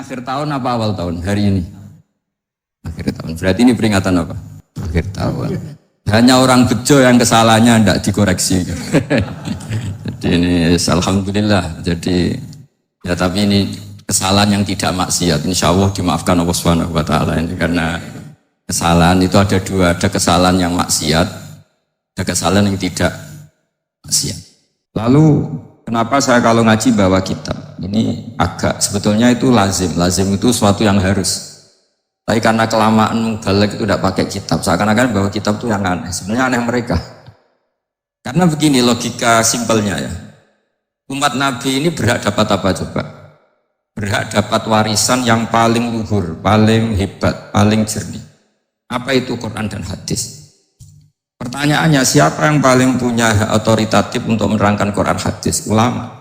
akhir tahun apa awal tahun hari ini? Akhir tahun. Berarti ini peringatan apa? Akhir tahun. Hanya orang bejo yang kesalahannya tidak dikoreksi. Jadi ini alhamdulillah. Jadi ya tapi ini kesalahan yang tidak maksiat. Insya Allah dimaafkan Allah Subhanahu Wa Taala ini karena kesalahan itu ada dua, ada kesalahan yang maksiat, ada kesalahan yang tidak maksiat. Lalu kenapa saya kalau ngaji bawa kitab? Ini agak sebetulnya itu lazim. Lazim itu suatu yang harus. Tapi karena kelamaan balik itu tidak pakai kitab, seakan-akan bahwa kitab itu yang aneh. Sebenarnya aneh mereka. Karena begini logika simpelnya ya. Umat Nabi ini berhak dapat apa coba? Berhak dapat warisan yang paling luhur, paling hebat, paling jernih. Apa itu Quran dan hadis? Pertanyaannya, siapa yang paling punya hak otoritatif untuk menerangkan Quran hadis? Ulama.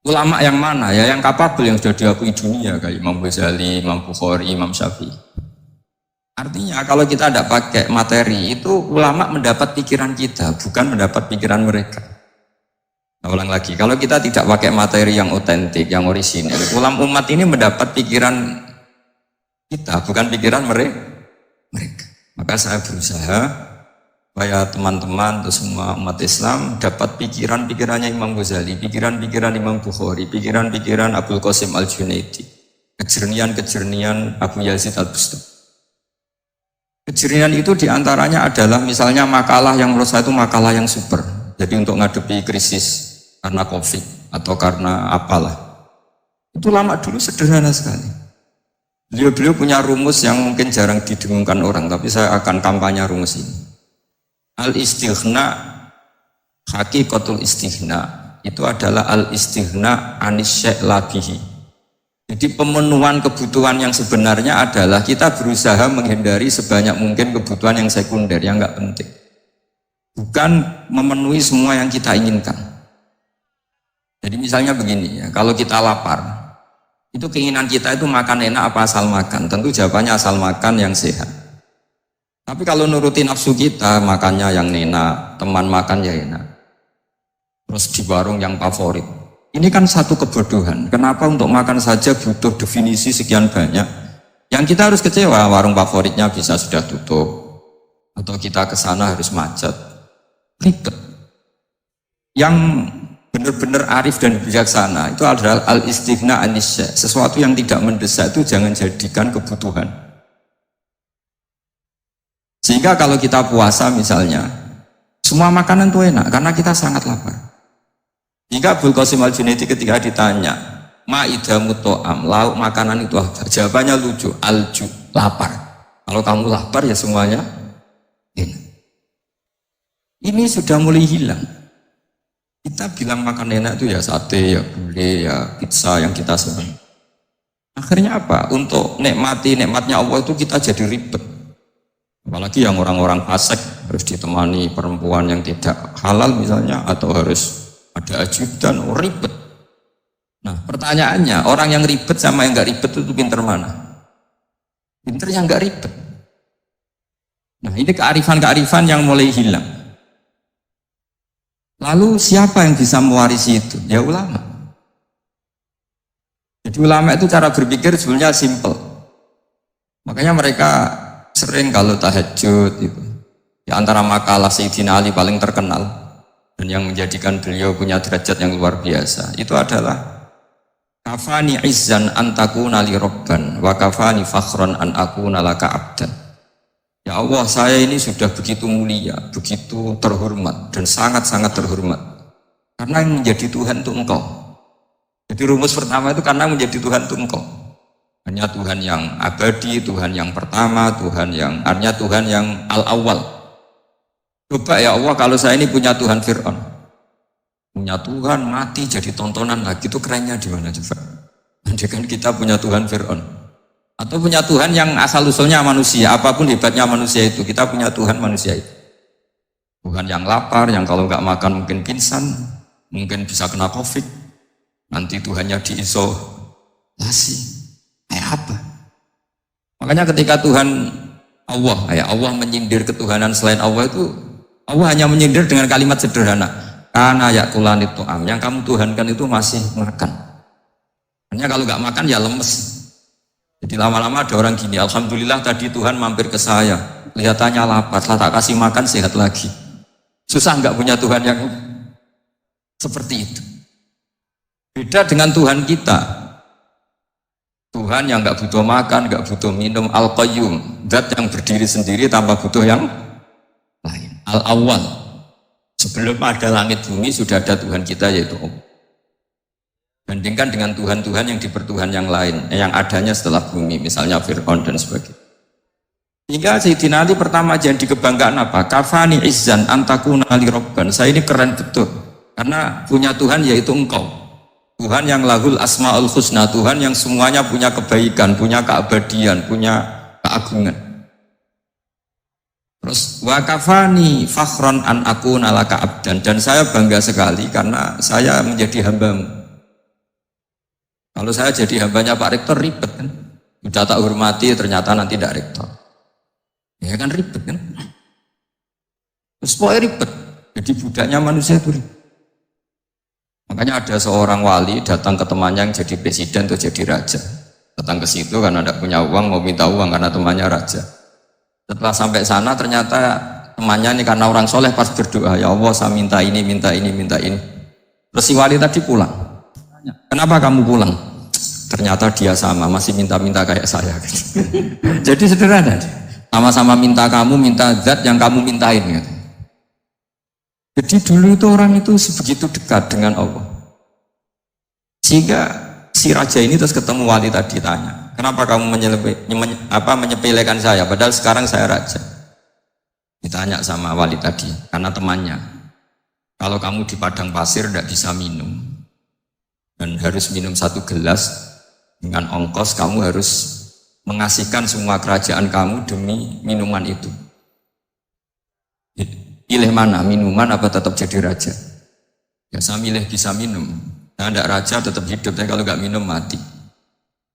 Ulama yang mana? Ya yang kapabel, yang sudah diakui dunia kayak Imam Ghazali, Imam Bukhari, Imam Syafi'i. Artinya kalau kita tidak pakai materi itu ulama mendapat pikiran kita, bukan mendapat pikiran mereka. Nah, ulang lagi, kalau kita tidak pakai materi yang otentik, yang orisinil, ulama umat ini mendapat pikiran kita, bukan pikiran mereka. Maka saya berusaha supaya teman-teman atau semua umat Islam dapat pikiran-pikirannya Imam Ghazali, pikiran-pikiran Imam Bukhari, pikiran-pikiran Abdul Qasim Al-Junaidi, kejernian-kejernian Abu Yazid Al-Bustami. Kejernian itu diantaranya adalah misalnya makalah yang menurut saya itu makalah yang super. Jadi untuk ngadepi krisis karena COVID atau karena apalah. Itu lama dulu sederhana sekali. Beliau punya rumus yang mungkin jarang didengungkan orang, tapi saya akan kampanye rumus ini. Al-istighna, hakikatul istighna itu adalah al-istighna anis syai' labihi. Jadi pemenuhan kebutuhan yang sebenarnya adalah kita berusaha menghindari sebanyak mungkin kebutuhan yang sekunder, yang enggak penting. Bukan memenuhi semua yang kita inginkan. Jadi misalnya begini ya, kalau kita lapar, itu keinginan kita itu makan enak apa asal makan? Tentu jawabannya asal makan yang sehat. Tapi kalau nuruti nafsu kita, makannya yang enak, teman makan ya enak. Terus di warung yang favorit. Ini kan satu kebodohan. Kenapa untuk makan saja butuh definisi sekian banyak? Yang kita harus kecewa, warung favoritnya bisa sudah tutup. Atau kita ke sana harus macet. Ribet. Yang benar-benar arif dan bijaksana itu adalah al-istighna anisya. Sesuatu yang tidak mendesak itu jangan jadikan kebutuhan. Sehingga kalau kita puasa misalnya, semua makanan itu enak karena kita sangat lapar. Hingga Abdul Qasim Al-Junaidi ketika ditanya, ma'idamu to'am, lauk makanan itu apa? Jawabannya lucu, alju, lapar. Kalau kamu lapar ya semuanya enak. Ini sudah mulai hilang. Kita bilang makan enak itu ya sate, ya gulai, ya pizza yang kita senang. Akhirnya apa? Untuk nikmati nikmatnya Allah itu kita jadi ribet. Apalagi yang orang-orang fasik harus ditemani perempuan yang tidak halal misalnya, atau harus ada ajudan, ribet. Nah pertanyaannya, orang yang ribet sama yang nggak ribet itu pinter mana? Pinter yang nggak ribet. Nah ini kearifan-kearifan yang mulai hilang. Lalu siapa yang bisa mewarisi itu? Ya ulama. Jadi ulama itu cara berpikir sebenarnya simple. Makanya mereka sering kalau tahajud itu, di antara makalah Sayyidina Ali paling terkenal dan yang menjadikan beliau punya derajat yang luar biasa itu adalah kafani izzan an takuna li robban wa kafani fakhran an akuna laka abdan. Ya Allah, saya ini sudah begitu mulia, begitu terhormat dan sangat-sangat terhormat karena yang menjadi Tuhan itu Engkau. Jadi rumus pertama itu karena menjadi Tuhan itu Engkau. Hanya Tuhan yang abadi, Tuhan yang pertama, artinya Tuhan yang al-awwal. Coba ya Allah, kalau saya ini punya Tuhan Fir'aun, punya Tuhan mati jadi tontonan lagi, itu kerennya di mana coba? Andai kan kita punya Tuhan Fir'aun, atau punya Tuhan yang asal usulnya manusia, apapun hebatnya manusia itu, kita punya Tuhan manusia itu. Tuhan yang lapar, yang kalau nggak makan mungkin pingsan, mungkin bisa kena COVID, nanti Tuhannya diisolasi. Apa? Makanya ketika Tuhan Allah menyindir ketuhanan selain Allah itu, Allah hanya menyindir dengan kalimat sederhana, karena yakulanit to'am, yang kamu tuhankan itu masih makan. Hanya kalau nggak makan ya lemes. Jadi lama-lama ada orang gini, alhamdulillah tadi Tuhan mampir ke saya, kelihatannya lapar, setelah tak kasih makan sehat lagi. Susah nggak punya Tuhan yang seperti itu. Beda dengan Tuhan kita. Tuhan yang nggak butuh makan, nggak butuh minum, Al-Qayyum, zat yang berdiri sendiri tanpa butuh yang lain. Al-Awwal, sebelum ada langit bumi sudah ada Tuhan kita yaitu Allah. Bandingkan dengan Tuhan-Tuhan yang dipertuhan yang lain, yang adanya setelah bumi, misalnya Fir'aun dan sebagainya. Hingga Sayyidina Ali pertama jadi kebanggaan apa? Kafani izzan antakuna li robban. Saya ini keren betul, karena punya Tuhan yaitu engkau. Tuhan yang lahul asma'ul husna, Tuhan yang semuanya punya kebaikan, punya keabadian, punya keagungan. Terus wa kafani fakhron an akuna laka abdan, dan saya bangga sekali karena saya menjadi hambamu. Kalau saya jadi hambanya Pak Rektor ribet kan, sudah tak hormati ternyata nanti tidak rektor, ya kan ribet kan, terus pokoknya ribet, jadi budaknya manusia itu ribet. Makanya ada seorang wali datang ke temannya yang jadi presiden atau jadi raja, datang ke situ karena tidak punya uang, mau minta uang karena temannya raja. Setelah sampai sana ternyata temannya ini karena orang soleh pas berdoa, ya Allah saya minta ini, minta ini, minta ini. Terus si wali tadi pulang. Kenapa kamu pulang? Ternyata dia sama, masih minta-minta kayak saya. Jadi sederhana, sama-sama minta kamu, minta zat yang kamu mintain. Gitu. Jadi dulu itu orang itu sebegitu dekat dengan Allah. Sehingga si raja ini terus ketemu wali tadi tanya, kenapa kamu menyepelekan saya? Padahal sekarang saya raja. Ditanya sama wali tadi, karena temannya. Kalau kamu di padang pasir tidak bisa minum. Dan harus minum 1 gelas, dengan ongkos kamu harus mengasihkan semua kerajaan kamu demi minuman itu. Pilih mana, minuman apa tetap jadi raja? Ya saya milih bisa minum. Nah, tidak raja tetap hidup, tapi kalau nggak minum mati.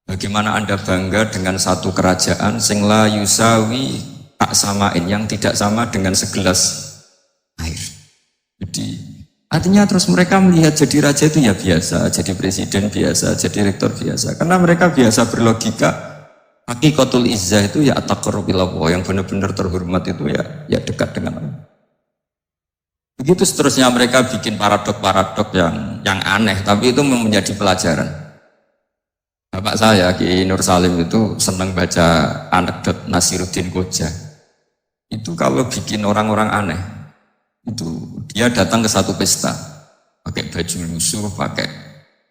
Bagaimana Anda bangga dengan satu kerajaan sing la yusawi tak samain, yang tidak sama dengan segelas air. Jadi artinya terus mereka melihat jadi raja itu ya biasa, jadi presiden biasa, jadi rektor biasa. Karena mereka biasa berlogika, hakikatul izzah itu ya at-taqarrub ilallah, yang benar-benar terhormat itu ya dekat dengan Allah. Begitu seterusnya mereka bikin paradok-paradok yang aneh, tapi itu menjadi pelajaran. Bapak saya, Ki Nur Salim itu senang baca anekdot Nasiruddin Koja. Itu kalau bikin orang-orang aneh, itu dia datang ke satu pesta pakai baju lusuh, pakai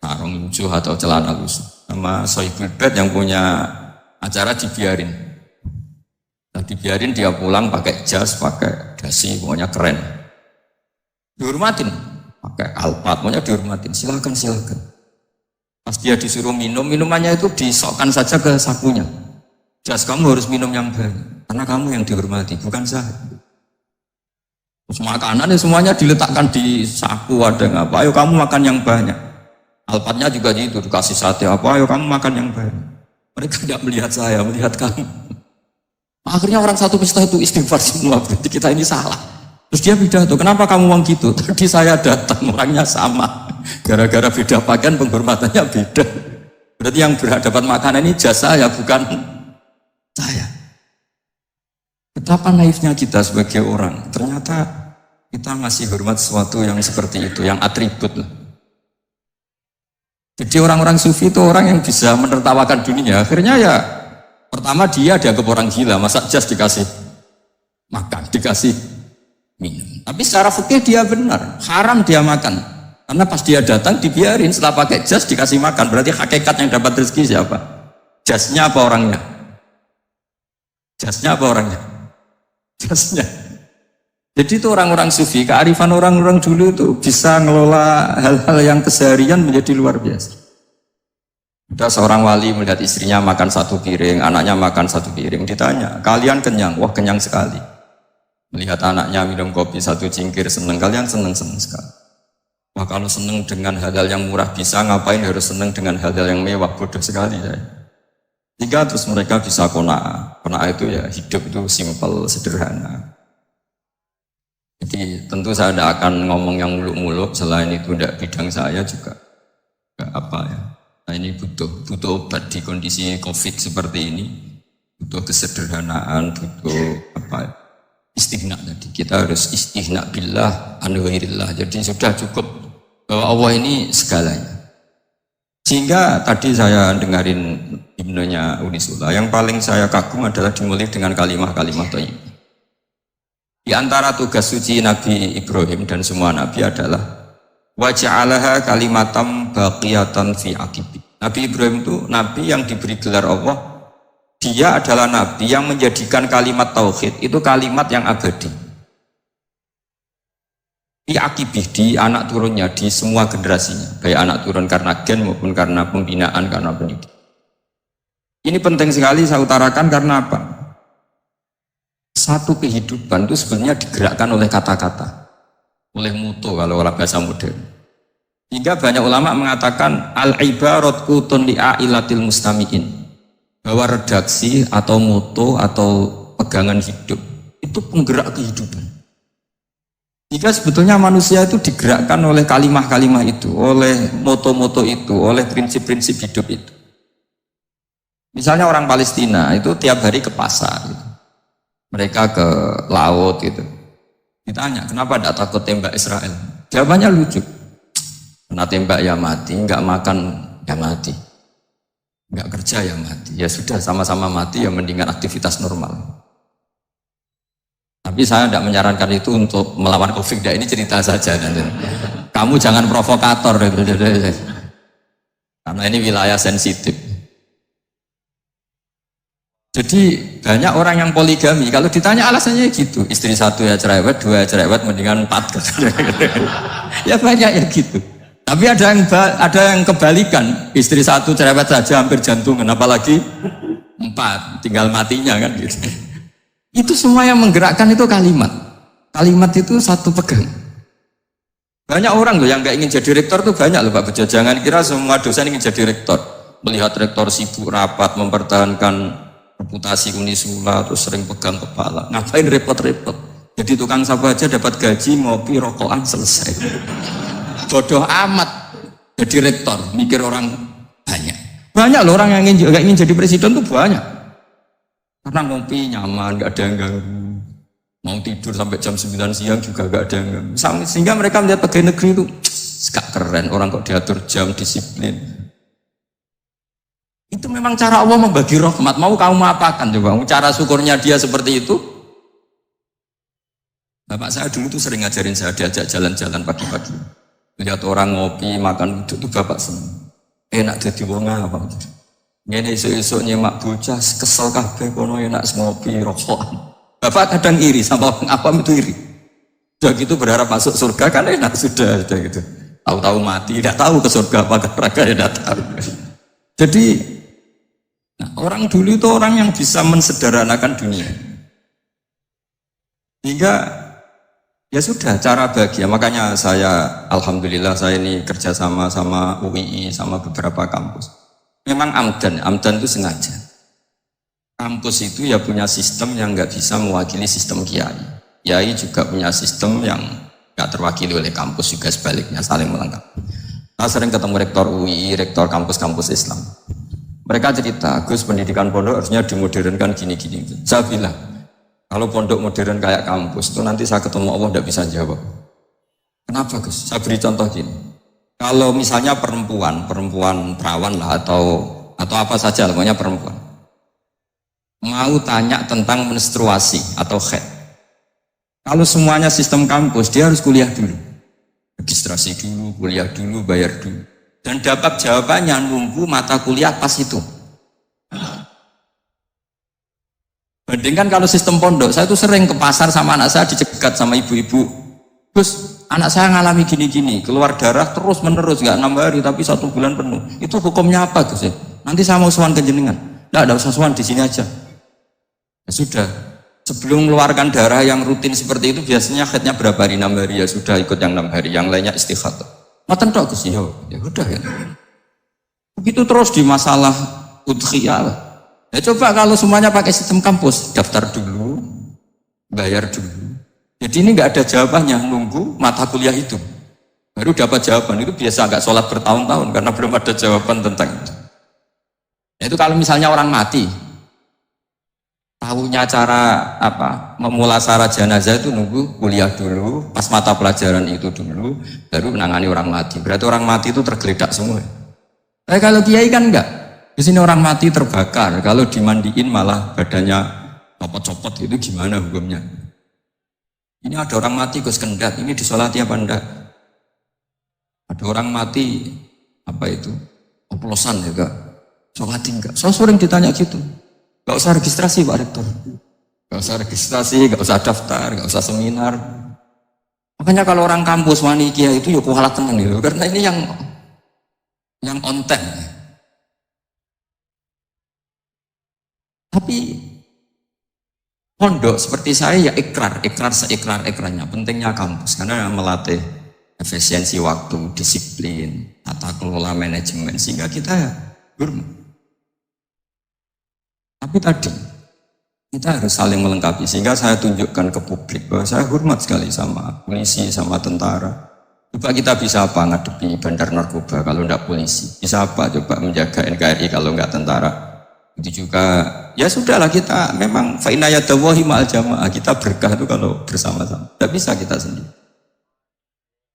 sarung lusuh atau celana lusuh, sama Sohibul Bait yang punya acara dibiarin. Nah, dibiarin dia pulang pakai jas, pakai dasi, pokoknya keren. Dihormatin, pakai alpat, pokoknya dihormatin. Silakan. Pas dia disuruh minum, minumannya itu disokkan saja ke sakunya. Jas kamu harus minum yang banyak, karena kamu yang dihormati, bukan saya. Terus makanan semuanya diletakkan di saku, ada apa? Ayo kamu makan yang banyak. Alpatnya juga gitu, dikasih sate apa? Ayo kamu makan yang banyak. Mereka tidak melihat saya, melihat kamu. Akhirnya orang satu pesta itu istighfar semua, berarti kita ini salah. Terus dia pidato, kenapa kamu ngomong gitu? Tadi saya datang, orangnya sama. Gara-gara beda pakaian, penghormatannya beda. Berarti yang berhadapan makanan ini jasa ya, bukan saya. Betapa naifnya kita sebagai orang. Ternyata kita ngasih hormat sesuatu yang seperti itu, yang atribut lah. Jadi orang-orang sufi itu orang yang bisa menertawakan dunia. Akhirnya ya, pertama dia dianggap orang gila, masa jas dikasih makan, dikasih minum. Tapi secara fikih dia benar, haram dia makan. Karena pas dia datang dibiarin, setelah pakai jas dikasih makan. Berarti hakikat yang dapat rezeki siapa? Jasnya apa orangnya? Jasnya apa orangnya? Jasnya. Jadi itu orang-orang sufi, kearifan orang-orang dulu itu bisa ngelola hal-hal yang keseharian menjadi luar biasa. Ada seorang wali melihat istrinya makan 1 piring, anaknya makan 1 piring, ditanya, kalian kenyang? Wah kenyang sekali. Melihat anaknya minum kopi 1 cingkir, seneng, kalian seneng-seneng sekali. Wah kalau seneng dengan hal-hal yang murah bisa, ngapain harus seneng dengan hal-hal yang mewah, bodoh sekali saya. Jika terus mereka bisa qanaah. Qanaah itu ya hidup itu simpel, sederhana. Jadi tentu saya tidak akan ngomong yang muluk-muluk, selain itu tidak bidang saya juga. Apa ya. Nah, ini butuh obat di kondisi COVID seperti ini, butuh kesederhanaan, butuh apa? Istighna tadi. Kita harus istighna billah an ghairillah. Jadi sudah cukup bahwa Allah ini segalanya. Sehingga tadi saya dengarin himnenya Unisula, yang paling saya kagum adalah dimulai dengan kalimat-kalimat thayyibah. Di antara tugas suci Nabi Ibrahim dan semua Nabi adalah wa ja'alaha kalimatam baqiyatan fi aqibi. Nabi Ibrahim itu Nabi yang diberi gelar Allah. Dia adalah Nabi yang menjadikan kalimat tauhid itu kalimat yang abadi. Fi aqibih, di anak turunnya, di semua generasinya, baik anak turun karena gen maupun karena pembinaan, karena pendidikan. Ini penting sekali saya utarakan karena apa? Satu kehidupan itu sebenarnya digerakkan oleh kata-kata, oleh mutu kalau orang bahasa modern. Hingga banyak ulama mengatakan al-ibarat kutun li'ailatil mustami'in, bahwa redaksi atau mutu atau pegangan hidup itu penggerak kehidupan. Jika sebetulnya manusia itu digerakkan oleh kalimah-kalimah itu, oleh moto-moto itu, oleh prinsip-prinsip hidup itu. Misalnya orang Palestina itu tiap hari ke pasar, gitu. Mereka ke laut gitu. Ditanya, kenapa tidak takut tembak Israel? Jawabannya lucu. Kena tembak ya mati, nggak makan ya mati, nggak kerja ya mati. Ya sudah sama-sama mati, ya mendingan aktivitas normal. Tapi saya tidak menyarankan itu untuk melawan COVID. Ini cerita saja. Kamu jangan provokator, karena ini wilayah sensitif. Jadi banyak orang yang poligami, kalau ditanya alasannya gitu, istri satu ya cerewet, dua ya cerewet, mendingan 4. Ya banyak ya gitu. Tapi ada yang kebalikan, istri satu cerewet saja hampir jantungan, apalagi 4, tinggal matinya kan gitu. Itu semua yang menggerakkan itu kalimat. Kalimat itu satu pegang. Banyak orang loh yang nggak ingin jadi rektor tuh banyak loh Pak Bejo. Jangan kira semua dosen ingin jadi rektor. Melihat rektor sibuk rapat, mempertahankan reputasi Unisula, terus sering pegang kepala. Ngapain repot-repot? Jadi tukang sapu aja dapat gaji, ngopi, rokokan, selesai. Bodoh amat jadi rektor, mikir orang banyak. Banyak loh orang yang ingin jadi presiden tuh banyak. Karena ngopi nyaman, gak ada yang ganggu. Mau tidur sampai jam 9 siang juga gak ada yang ganggu. Sehingga mereka melihat pegawai negeri itu gak keren, orang kok diatur jam, disiplin. Itu memang cara Allah membagi rahmat. Mau kamu apakan coba? Cara syukurnya dia seperti itu. Bapak saya dulu tuh sering ngajarin saya, diajak jalan-jalan pagi-pagi. Lihat orang ngopi, makan duduk tuh bapak seneng. Enak jadi wong apa? Ngene esuk-esuk nyemak bocah kesel kabeh kono enak ngopi rokokan. Bapak kadang iri sama apa itu iri. Sudah gitu berharap masuk surga kan enak sudah gitu. Tahu-tahu mati, tidak tahu ke surga apa ke neraka ya tidak tahu. Jadi orang dulu itu orang yang bisa mensederhanakan dunia. Hingga ya sudah cara bahagia. Makanya saya alhamdulillah saya ini kerjasama sama UII sama beberapa kampus. Memang amdan itu sengaja. Kampus itu ya punya sistem yang nggak bisa mewakili sistem kiai. Kiai juga punya sistem yang nggak terwakili oleh kampus, juga sebaliknya saling melengkapi. Saya sering ketemu rektor UII, rektor kampus-kampus Islam. Mereka cerita, Gus pendidikan pondok harusnya dimodernkan gini-gini. Saya bilang, kalau pondok modern kayak kampus itu nanti saya ketemu Allah tidak bisa jawab. Kenapa Gus? Saya beri contoh gini. Kalau misalnya perempuan perawan lah atau apa saja, pokoknya perempuan mau tanya tentang menstruasi atau haid. Kalau semuanya sistem kampus, dia harus kuliah dulu, registrasi dulu, kuliah dulu, bayar dulu, dan dapat jawabannya nunggu mata kuliah pas itu. Bandingkan kalau sistem pondok, saya tuh sering ke pasar sama anak saya dicegat sama ibu-ibu. Gus, anak saya ngalami gini-gini, keluar darah terus menerus, nggak 6 hari tapi 1 bulan penuh. Itu hukumnya apa Gus ya? Nanti saya mau sowan ke jenengan. Nggak usah sowan, di sini aja. Ya sudah, sebelum mengeluarkan darah yang rutin seperti itu biasanya haidnya berapa hari? 6 hari, ya sudah ikut yang 6 hari, yang lainnya istighatsah. Ngoten tok Gus ya udah ya. Begitu terus di masalah udhiyah. Ya coba kalau semuanya pakai sistem kampus, daftar dulu, bayar dulu. Jadi ini nggak ada jawabannya, nunggu mata kuliah itu. Baru dapat jawaban. Itu biasa nggak sholat bertahun-tahun karena belum ada jawaban tentang itu. Itu kalau misalnya orang mati, tahunya cara apa memulasara jenazah itu nunggu kuliah dulu, pas mata pelajaran itu dulu, baru menangani orang mati. Berarti orang mati itu tergeledak semua. Kalau kiai kan enggak. Di sini orang mati terbakar, kalau dimandiin malah badannya copot-copot, itu gimana hukumnya? Ini ada orang mati Gus Kendat, ini disolati apa enggak? Ada orang mati apa itu? Oplosan juga, solati enggak? So sering ditanya gitu. Gak usah registrasi Pak Rektor, gak usah registrasi, gak usah daftar, gak usah seminar. Makanya kalau orang kampus wani kiai itu ya kualat teman gitu, karena ini yang konten. Tapi pondok seperti saya ya ikrar seikrar-ikrarnya. Pentingnya kampus karena melatih efisiensi waktu, disiplin, tata kelola manajemen sehingga kita hormat. Tapi tadi kita harus saling melengkapi sehingga saya tunjukkan ke publik bahwa saya hormat sekali sama polisi, sama tentara. Coba kita bisa apa ngadepi bandar narkoba kalau enggak polisi? Bisa apa coba menjaga NKRI kalau enggak tentara? Itu juga ya sudahlah, kita memang fa inna yadallahi ma'al jamaah, kita berkah itu kalau bersama-sama. Tidak bisa kita sendiri.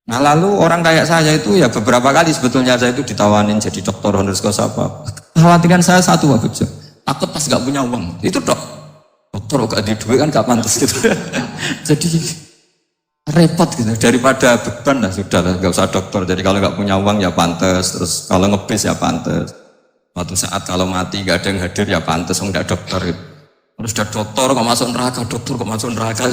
Nah lalu orang kayak saya itu ya beberapa kali sebetulnya saya itu ditawanin jadi dokter honoris causa apa. Khawatiran saya satu Pak Bejo, takut pas gak punya uang. Itu dokter gak di duit kan gak pantas gitu. Jadi repot gitu, daripada beban lah sudah lah, gak usah dokter. Jadi kalau gak punya uang ya pantas, terus kalau ngebis ya pantas. Suatu saat kalau mati gak ada yang hadir ya pantas, enggak dokter gitu. Terus udah dokter kok masuk neraka, dokter kok masuk neraka,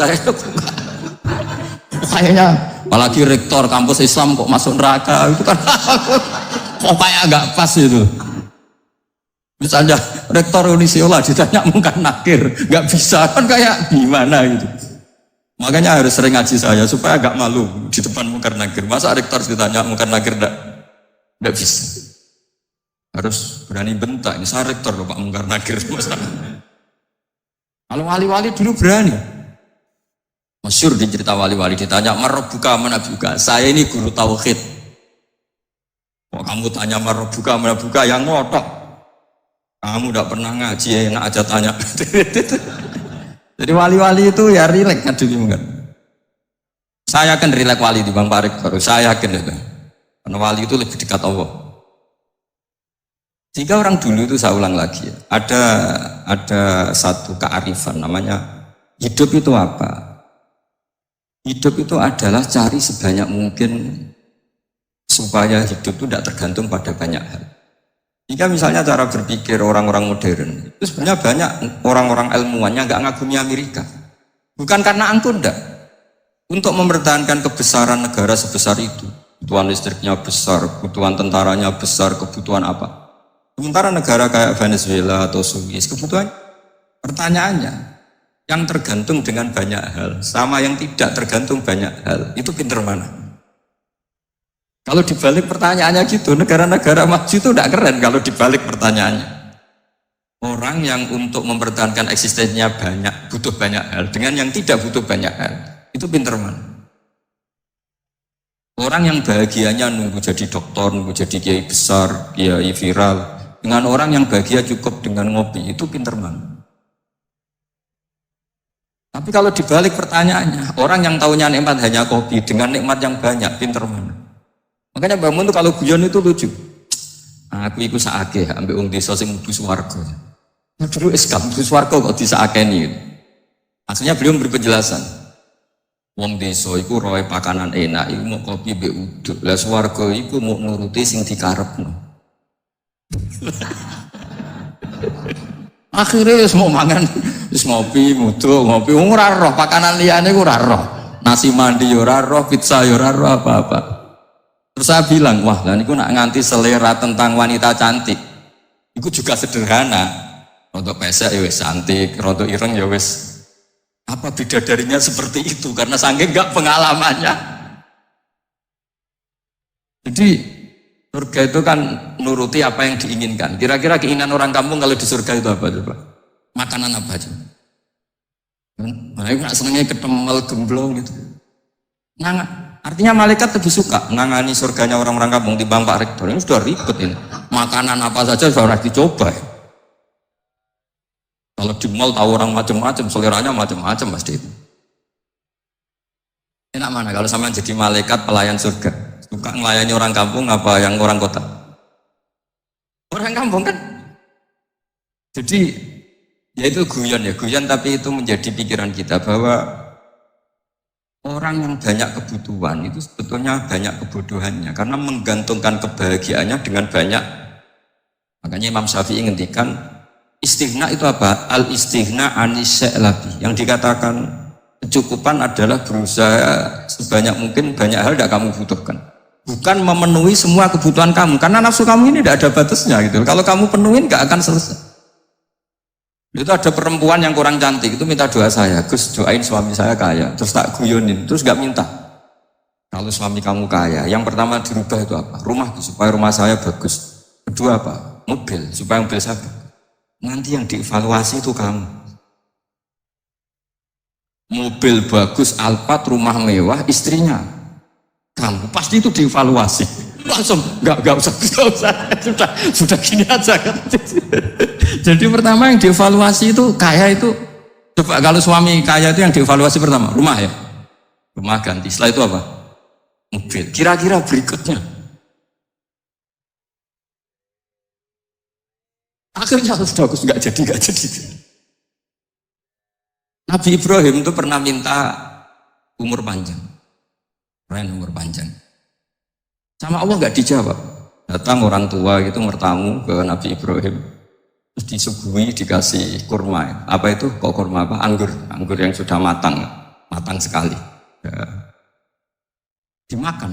kayaknya apalagi rektor kampus Islam kok masuk neraka, itu kan kok kayak agak pas itu. Misalnya rektor Unisiola ditanya mungkin nakir, nggak bisa kan kayak gimana gitu. Makanya harus sering ngaji saya supaya agak malu di depan mungkar nakir. Masa rektor ditanya mungkar nakir nggak bisa. Harus berani bentak, ini saya rektor loh Pak mungkar nakir. Kalau wali-wali dulu berani. Masyhur di cerita wali-wali ditanya marabbuka mana buka. Saya ini guru tauhid. Kok kamu tanya marabbuka mana buka yang ngotok. Kamu udah pernah ngaji enak aja tanya. Jadi wali-wali itu ya rileks ngadepi kan. Saya yakin rileks wali di Bang Parik baru saya yakin itu. Karena wali itu lebih dekat Allah. Jika orang dulu itu saya ulang lagi ya, ada satu kearifan namanya hidup itu apa? Hidup itu adalah cari sebanyak mungkin supaya hidup itu tidak tergantung pada banyak hal. Jika misalnya cara berpikir orang-orang modern itu sebenarnya banyak orang-orang ilmuwannya nggak ngagumi Amerika, bukan karena angkuh enggak, untuk mempertahankan kebesaran negara sebesar itu, kebutuhan listriknya besar, kebutuhan tentaranya besar, kebutuhan apa? Sementara negara kayak Venezuela atau Swiss, kebutuhan pertanyaannya yang tergantung dengan banyak hal sama yang tidak tergantung banyak hal, itu pinter mana? Kalau dibalik pertanyaannya gitu, negara-negara maju itu tidak keren kalau dibalik pertanyaannya. Orang yang untuk mempertahankan eksistensinya banyak, butuh banyak hal, dengan yang tidak butuh banyak hal, itu pinter mana? Orang yang bahagianya nunggu jadi dokter, nunggu jadi kiai besar, kiai viral, dengan orang yang bahagia cukup dengan ngopi, itu pinter mana? Tapi kalau dibalik pertanyaannya, orang yang tahunya nikmat hanya kopi dengan nikmat yang banyak, pinter mana? Makanya Mbak Mun tuh kalau guyon itu lucu. Aku ikut saake, ambil desa sing mlebu swarga. Nah, dulu eskam mlebu swarga kok disakeni. Maksudnya beliau memberi penjelasan. Wong desa iku roe pakanan enak, iku mau kopi mbek uduk. Lah swarga iku mau nuruti sing dikarepno. Akhirnya wis mau mangan, wis ngopi, mudu, ngopi, ora roh pakanan liyane ku ora roh. Nasi mandi yo ora roh, pizza yo ora roh apa-apa. Terus saya bilang, wah, lah niku nak nganti selera tentang wanita cantik. Iku juga sederhana. Rodok pesek ya wis cantik, rodok ireng ya wis. Apa bidadarinya seperti itu? Karena saking enggak pengalamannya. Jadi surga itu kan nuruti apa yang diinginkan. Kira-kira keinginan orang kampung kalau di surga itu apa coba? Makanan apa aja? Nah, aku nak senengnya ketemel gemblong gitu. Nah, artinya malaikat lebih suka menangani surganya orang-orang kampung timbang Pak Rektor. Ini sudah ribet ini. Makanan apa saja sudah dicoba. Kalau di mall tahu orang macam-macam, seleranya macam-macam pasti itu. Enak mana kalau sama jadi malaikat pelayan surga? Suka melayani orang kampung apa yang orang kota? Orang kampung kan? Jadi ya itu guyon tapi itu menjadi pikiran kita bahwa orang yang banyak kebutuhan itu sebetulnya banyak kebodohannya karena menggantungkan kebahagiaannya dengan banyak. Makanya Imam Syafi'i ngendikan istighna itu apa? Al istighna anisya'i, yang dikatakan kecukupan adalah berusaha sebanyak mungkin banyak hal tidak kamu butuhkan, bukan memenuhi semua kebutuhan kamu, karena nafsu kamu ini tidak ada batasnya gitu. Kalau kamu penuhin nggak akan selesai. Itu ada perempuan yang kurang cantik itu minta doa saya, Gus doain suami saya kaya, terus tak guyonin, terus nggak minta. Kalau suami kamu kaya, yang pertama dirubah itu apa? Rumah, supaya rumah saya bagus. Kedua apa? Mobil, supaya mobil saya bagus. Nanti yang dievaluasi itu kamu. Mobil bagus, Alphard, rumah mewah, istrinya kamu, pasti itu dievaluasi. Langsung nggak usah sudah gini aja kan. Jadi pertama yang dievaluasi itu kaya itu, coba kalau suami kaya itu yang dievaluasi pertama rumah ya, rumah ganti. Setelah itu apa? Mobil. Kira-kira berikutnya akhirnya sudah bagus, nggak jadi. Nabi Ibrahim itu pernah minta umur panjang, umur panjang. Sama Allah nggak dijawab. Datang orang tua gitu bertamu ke Nabi Ibrahim, terus disuguhi dikasih kurma. Apa itu? Kok kurma apa? Anggur yang sudah matang sekali. Ya. Dimakan,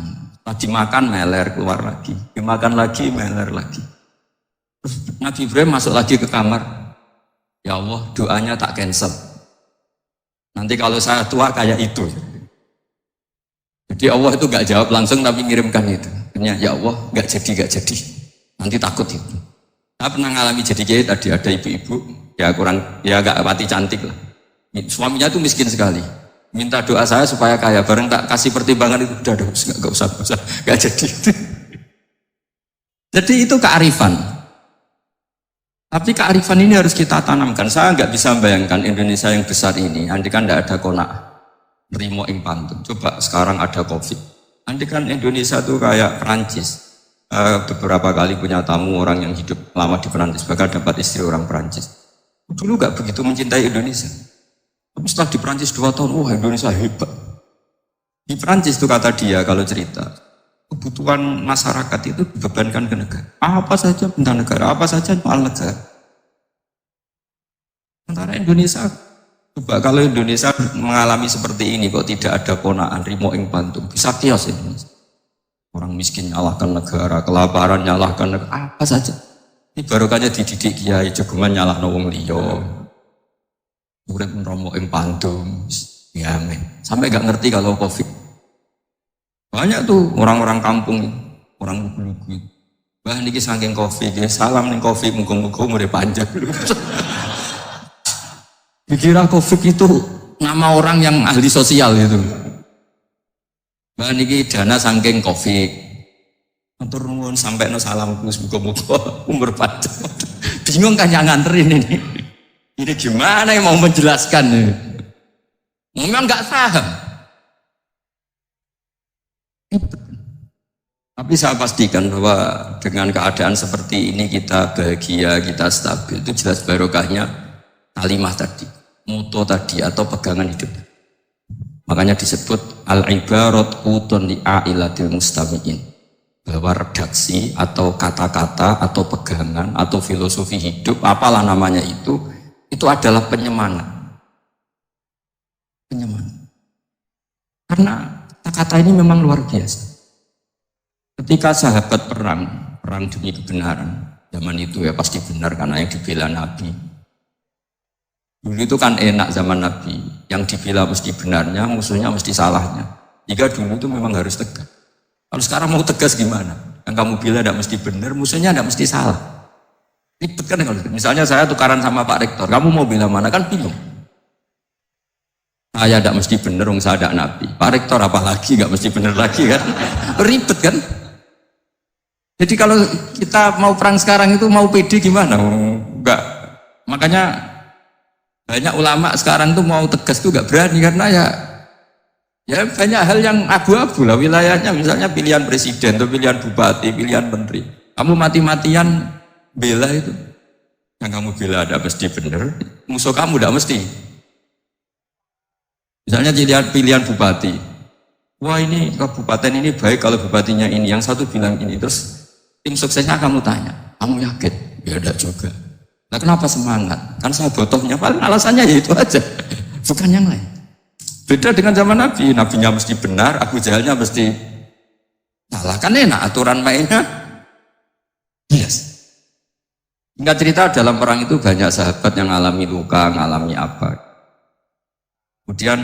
dimakan meler keluar lagi, dimakan lagi meler lagi. Terus Nabi Ibrahim masuk lagi ke kamar. Ya Allah, doanya tak cancel. Nanti kalau saya tua kayak itu. Jadi Allah itu gak jawab langsung tapi ngirimkan itu. Ya Allah gak jadi. Nanti takut itu. Saya pernah ngalami jadi kiai tadi, ada ibu-ibu ya gak pati cantik lah. Suaminya tuh miskin sekali. Minta doa saya supaya kaya, bareng tak kasih pertimbangan itu udah gak usah gak jadi. Jadi itu kearifan. Tapi kearifan ini harus kita tanamkan. Saya nggak bisa membayangkan Indonesia yang besar ini, andai kan tidak ada konak nerimo ing pantun. Coba sekarang ada COVID. Andai kan Indonesia itu kayak Perancis. Beberapa kali punya tamu orang yang hidup lama di Perancis, bahkan dapat istri orang Perancis. Dulu nggak begitu mencintai Indonesia. Tapi setelah di Perancis 2 tahun, wah Indonesia hebat. Di Perancis itu kata dia kalau cerita, kebutuhan masyarakat itu dibebankan ke negara. Apa saja tentang negara, apa saja soal negara. Sementara Indonesia, coba kalau Indonesia mengalami seperti ini, kok tidak ada ponaan rimo ing pantum, bisa kios Indonesia. Orang miskin nyalahkan negara, kelaparan nyalahkan negara, apa saja. Ini barokahnya dididik kiai, jogeman nyalahno wong liya. Urip romo ing pantum, ya amin. Sampai gak ngerti kalau COVID. Banyak tuh orang-orang kampung, orang lugu-lugu. Wah niki saking kopi, salam nih kopi, muga-muga umure panjang. Dikira COVID itu nama orang yang ahli sosial itu. Wah niki dana saking COVID. Matur nuwun sampai no salam Gus, muga-muga umur panjang. Bingung kan yang nganterin ini. Ini gimana yang mau menjelaskan? Memang nggak paham. Tapi saya pastikan bahwa dengan keadaan seperti ini kita bahagia, kita stabil, itu jelas barokahnya kalimah tadi, muto tadi atau pegangan hidup. Makanya disebut al-ibarat utun li'ailatil mustami'in, bahwa redaksi atau kata-kata atau pegangan atau filosofi hidup, apalah namanya itu adalah penyemangat. Karena kata ini memang luar biasa. Ketika sahabat perang demi kebenaran, zaman itu ya pasti benar karena yang dibela Nabi. Dulu itu kan enak zaman Nabi, yang dibela mesti benarnya, musuhnya mesti salahnya. Jika dulu itu memang harus tegas. Kalau sekarang mau tegas gimana? Yang kamu bela tidak mesti benar, musuhnya tidak mesti salah. Ribet kan kalau misalnya saya tukaran sama Pak Rektor, kamu mau bela mana kan bingung. Saya tidak mesti bener, saya tidak nabi. Pak Rektor apalagi nggak mesti bener lagi kan? Ribet kan? Jadi kalau kita mau perang sekarang itu mau pede gimana? Enggak. Makanya banyak ulama sekarang tuh mau tegas tuh nggak berani karena ya banyak hal yang abu-abu lah wilayahnya, misalnya pilihan presiden atau pilihan bupati, pilihan menteri. Kamu mati-matian bela itu, yang kamu bela ada mesti bener, musuh kamu tidak mesti. Misalnya pilihan bupati, wah ini kabupaten ini baik kalau bupatinya ini, yang satu bilang ini, terus tim suksesnya kamu tanya, kamu yakin? Ya tidak juga. Nah kenapa semangat? Kan saya botohnya, paling alasannya ya itu aja, bukan yang lain. Beda dengan zaman Nabi, Nabinya mesti benar, Abu Jahalnya mesti salah, kan enak aturan mainnya. Yes. Enggak cerita dalam perang itu banyak sahabat yang alami luka, ngalami apa. Kemudian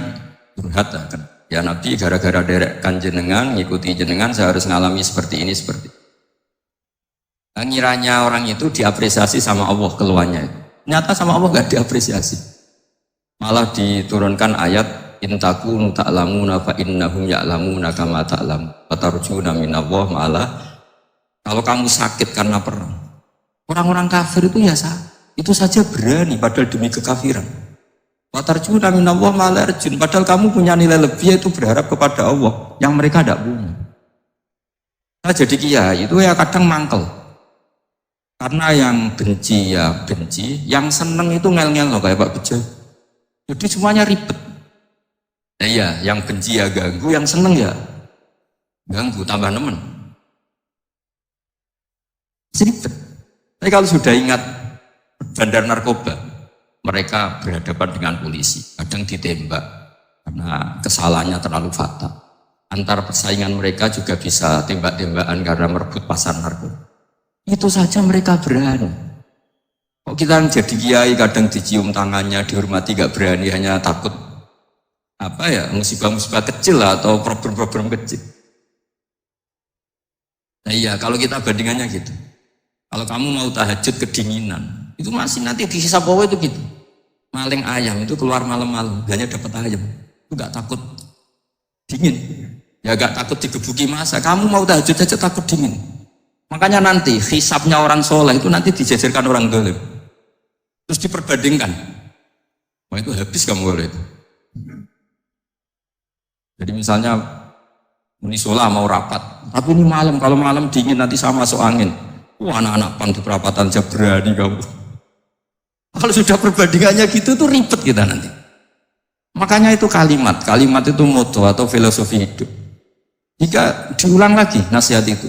curhat kan, ya Nabi gara-gara derekkan jenengan, ngikuti jenengan, saya harus ngalami seperti ini, seperti itu. Nah, ngiranya orang itu diapresiasi sama Allah keluarnya. Nyata sama Allah gak diapresiasi. Malah diturunkan ayat intakunu ta'lamuna fa innahum ya'lamuna kama ta'lam fatarjuna minallah malah kalau kamu sakit karena perang. Orang-orang kafir itu ya itu saja berani padahal demi kekafiran. Fatarjuna minallah malah arjun, padahal kamu punya nilai lebih yaitu berharap kepada Allah yang mereka tidak punya. Nah jadi kiai itu ya kadang mangkel. Karena yang benci ya benci, yang seneng itu ngel-ngel loh kayak Pak Bejo. Jadi semuanya ribet. Nah iya, yang benci ya ganggu, yang seneng ya ganggu, tambah nemen. Ribet. Tapi kalau sudah ingat bandar narkoba, mereka berhadapan dengan polisi, kadang ditembak karena kesalahannya terlalu fatal. Antar persaingan mereka juga bisa tembak-tembakan karena merebut pasar narkoba. Itu saja mereka berani. Kok kita jadi kiai kadang dicium tangannya, dihormati gak berani, hanya takut apa ya, musibah-musibah kecil lah, atau problem-problem kecil. Nah iya, kalau kita bandingannya gitu. Kalau kamu mau tahajud kedinginan, itu masih nanti dihisab Allah itu gitu. Maling ayam itu keluar malam-malam, hanya dapat ayam. Itu gak takut dingin. Ya gak takut digebuki masa. Kamu mau tahajud aja takut dingin. Makanya nanti hisabnya orang soleh itu nanti dijajarkan orang dolim. Terus diperbandingkan. Wah itu habis kamu oleh itu. Jadi misalnya Munisola mau rapat, tapi ini malam, kalau malam dingin nanti saya masuk angin. Wah anak-anak pan di perapatan aja berani kamu. Kalau sudah perbandingannya gitu tuh ribet kita nanti. Makanya itu kalimat itu moto atau filosofi hidup. Jika diulang lagi nasihat itu,